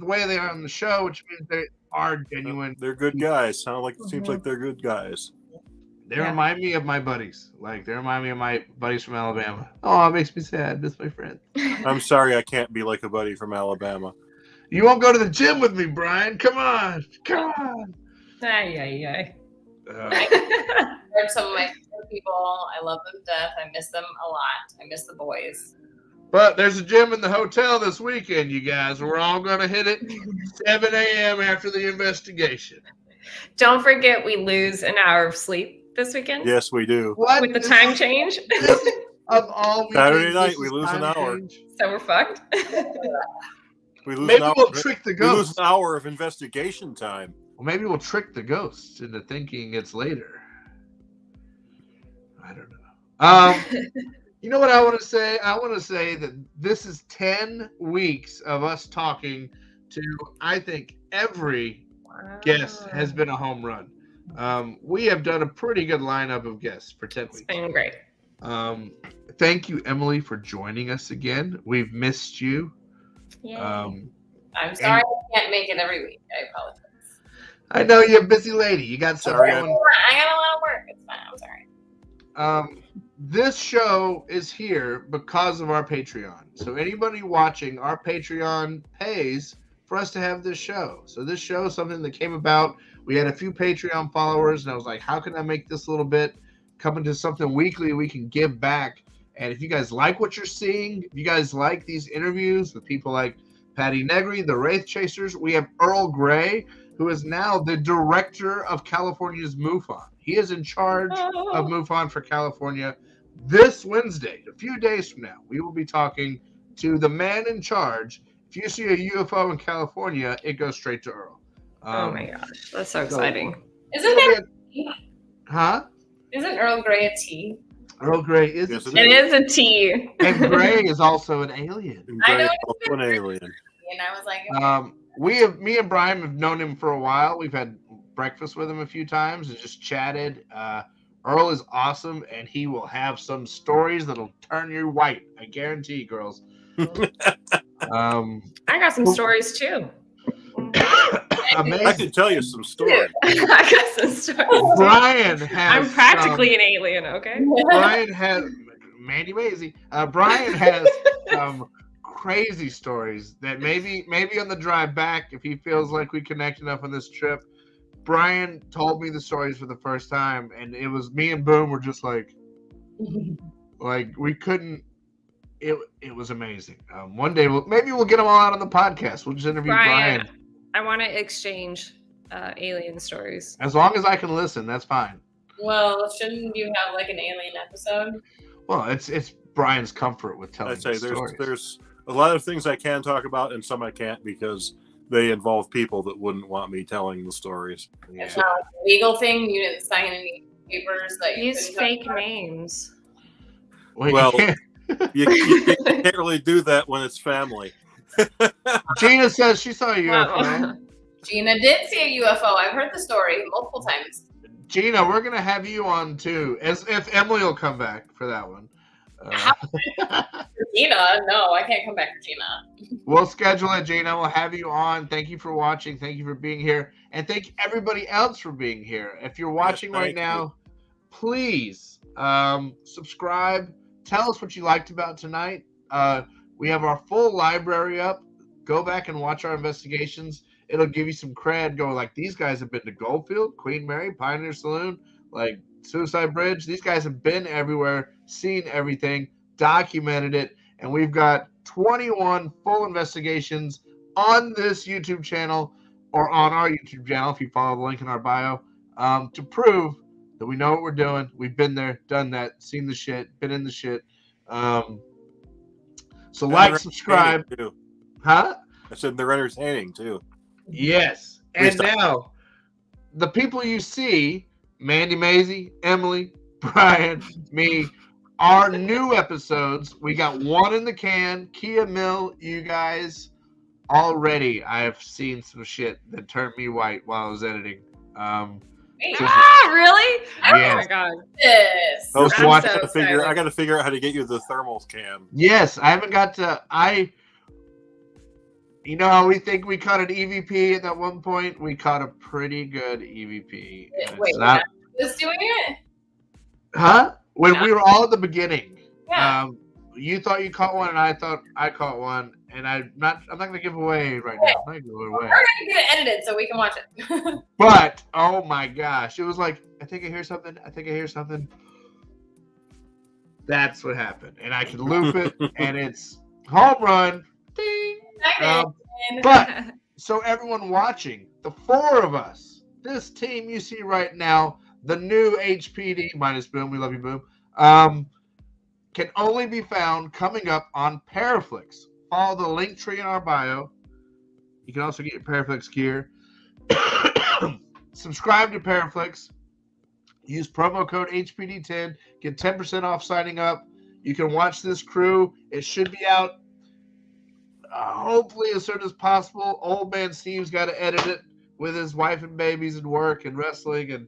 way they are on the show, which means they are genuine. They're good guys. Seems like they're good guys. They remind me of my buddies. They remind me of my buddies from Alabama. Oh, it makes me sad. Miss my friend. I'm sorry I can't be like a buddy from Alabama. You won't go to the gym with me, Brian. Come on. Ay. They're some of my favorite people. I love them to death. I miss them a lot. I miss the boys. But there's a gym in the hotel this weekend, you guys. We're all going to hit it 7 a.m. after the investigation. Don't forget, we lose an hour of sleep this weekend. Yes, we do. What? With the time change. Of all Saturday weekends, night, this we is lose an time hour. change? So we're fucked. We lose Maybe an hour. we'll trick the We lose ghosts. an hour of investigation time. Well, maybe we'll trick the ghosts into thinking it's later. I don't know. You know what I want to say? I want to say that this is 10 weeks of us talking to, I think, every guest has been a home run. We have done a pretty good lineup of guests for 10 weeks. It's been great. Thank you, Emily, for joining us again. We've missed you. Yay. I'm sorry I can't make it every week. I apologize. I know you're a busy lady. You got something. I got a lot of work. It's fine. I'm sorry. This show is here because of our Patreon. So anybody watching, our Patreon pays for us to have this show. So this show is something that came about. We had a few Patreon followers, and I was like, how can I make this a little bit come into something weekly we can give back? And if you guys like what you're seeing, if you guys like these interviews with people like Patty Negri, the Wraith Chasers, we have Earl Grey, who is now the director of California's MUFON. He is in charge of MUFON for California. This Wednesday, a few days from now, we will be talking to the man in charge. If you see a UFO in California, it goes straight to Earl. Oh my gosh, that's so exciting. Isn't there? Huh? Isn't Earl Grey a T? Earl Grey is Yes, a It is a T. And Grey is also an alien. And I know Grey, an alien. And I was like, Me and Brian have known him for a while. We've had breakfast with him a few times and just chatted. Earl is awesome, and he will have some stories that'll turn you white. I guarantee, girls. I got some stories too. Amazing. I can tell you some stories. I got some stories. Brian has. I'm practically an alien, okay? Brian has. Mandy Maisie. Brian has some crazy stories that maybe on the drive back, if he feels like we connect enough on this trip. Brian told me the stories for the first time, and it was me and Boom were just like we couldn't. It was amazing. One day maybe we'll get them all out on the podcast. We'll just interview Brian. I want to exchange alien stories. As long as I can listen, that's fine. well, shouldn't you have like an alien episode? Well, it's Brian's comfort with telling I'd say stories. there's a lot of things I can talk about and some I can't because they involve people that wouldn't want me telling the stories. It's not a legal thing. You didn't sign any papers that you Use couldn't fake talk about? names. Well, You can't really do that when it's family. Gina says she saw a UFO. Wow. Gina did see a UFO. I've heard the story multiple times. Gina, we're gonna have you on too, as if Emily will come back for that one. Gina, no, I can't come back for Gina. We'll schedule it, Gina. We'll have you on. Thank you for watching. Thank you for being here, and thank everybody else for being here. If you're watching right now, please subscribe. Tell us what you liked about tonight. We have our full library up. Go back and watch our investigations. It'll give you some cred. Go like, these guys have been to Goldfield, Queen Mary, Pioneer Saloon, like Suicide Bridge. These guys have been everywhere, seen everything, documented it, and we've got 21 full investigations on this YouTube channel or on our YouTube channel if you follow the link in our bio to prove that we know what we're doing. We've been there, done that, seen the shit, been in the shit. So like, subscribe. Too. Huh? I said they're entertaining too. Yes. And now, the people you see, Mandy Maisie, Emily, Brian, me, our new episodes. We got one in the can. Kia Mill, you guys. Already, I have seen some shit that turned me white while I was editing. Really? Yes. Oh my god. Yes. Those I'm watch so I got to figure out how to get you the thermal cam. Yes, I haven't got to. You know how we think we caught an EVP at that one point? We caught a pretty good EVP. Wait, was doing it? Huh? When we were all at the beginning. Yeah. You thought you caught one, and I thought I caught one, and I'm not gonna give away right now. I'm not gonna give it away. We're gonna get it edited so we can watch it. But oh my gosh, it was like I think I hear something. I think I hear something. That's what happened, and I can loop it, and it's home run. Ding. But so everyone watching, the four of us, this team you see right now, the new HPD minus Boom, we love you, Boom, can only be found coming up on Paraflix. Follow the link tree in our bio. You can also get your Paraflix gear. Subscribe to Paraflix. Use promo code HPD10. Get 10% off signing up. You can watch this crew. It should be out hopefully as soon as possible. Old man Steve's got to edit it with his wife and babies and work and wrestling and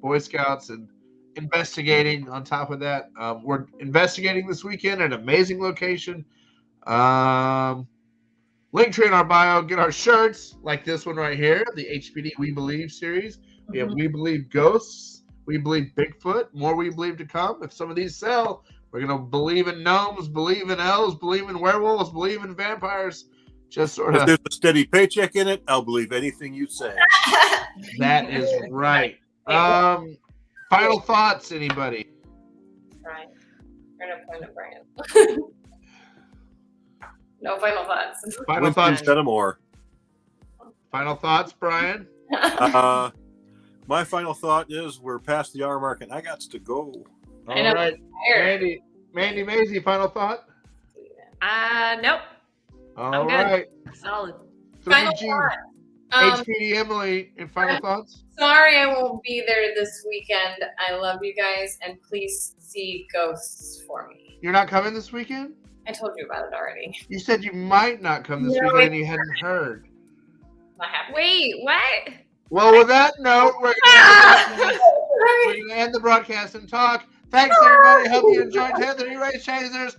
Boy Scouts and investigating on top of that. We're investigating this weekend at an amazing location. Link tree in our bio. Get our shirts like this one right here, the HPD We Believe series. We have We Believe Ghosts. We believe Bigfoot. More we believe to come. If some of these sell, we're going to believe in gnomes, believe in elves, believe in werewolves, believe in vampires. Just sort of. If there's a steady paycheck in it, I'll believe anything you say. That is right. Final thoughts, anybody? Right. We're going to point at Brian. No final thoughts. Final thoughts. Instead of more. Final thoughts, Brian? My final thought is we're past the hour mark and I got to go. All right. Mandy Maisie, final thought? Nope. All right. Solid. Final 3G. thought. HPD Emily, and final thoughts? Sorry I won't be there this weekend. I love you guys, and please see Ghosts for me. You're not coming this weekend? I told you about it already. You said you might not come this weekend and you hadn't heard. Not happening. Wait, what? Well, with that note, we're going to end the broadcast and talk. Thanks, everybody. Hope you enjoyed Anthony Wraith Chasers.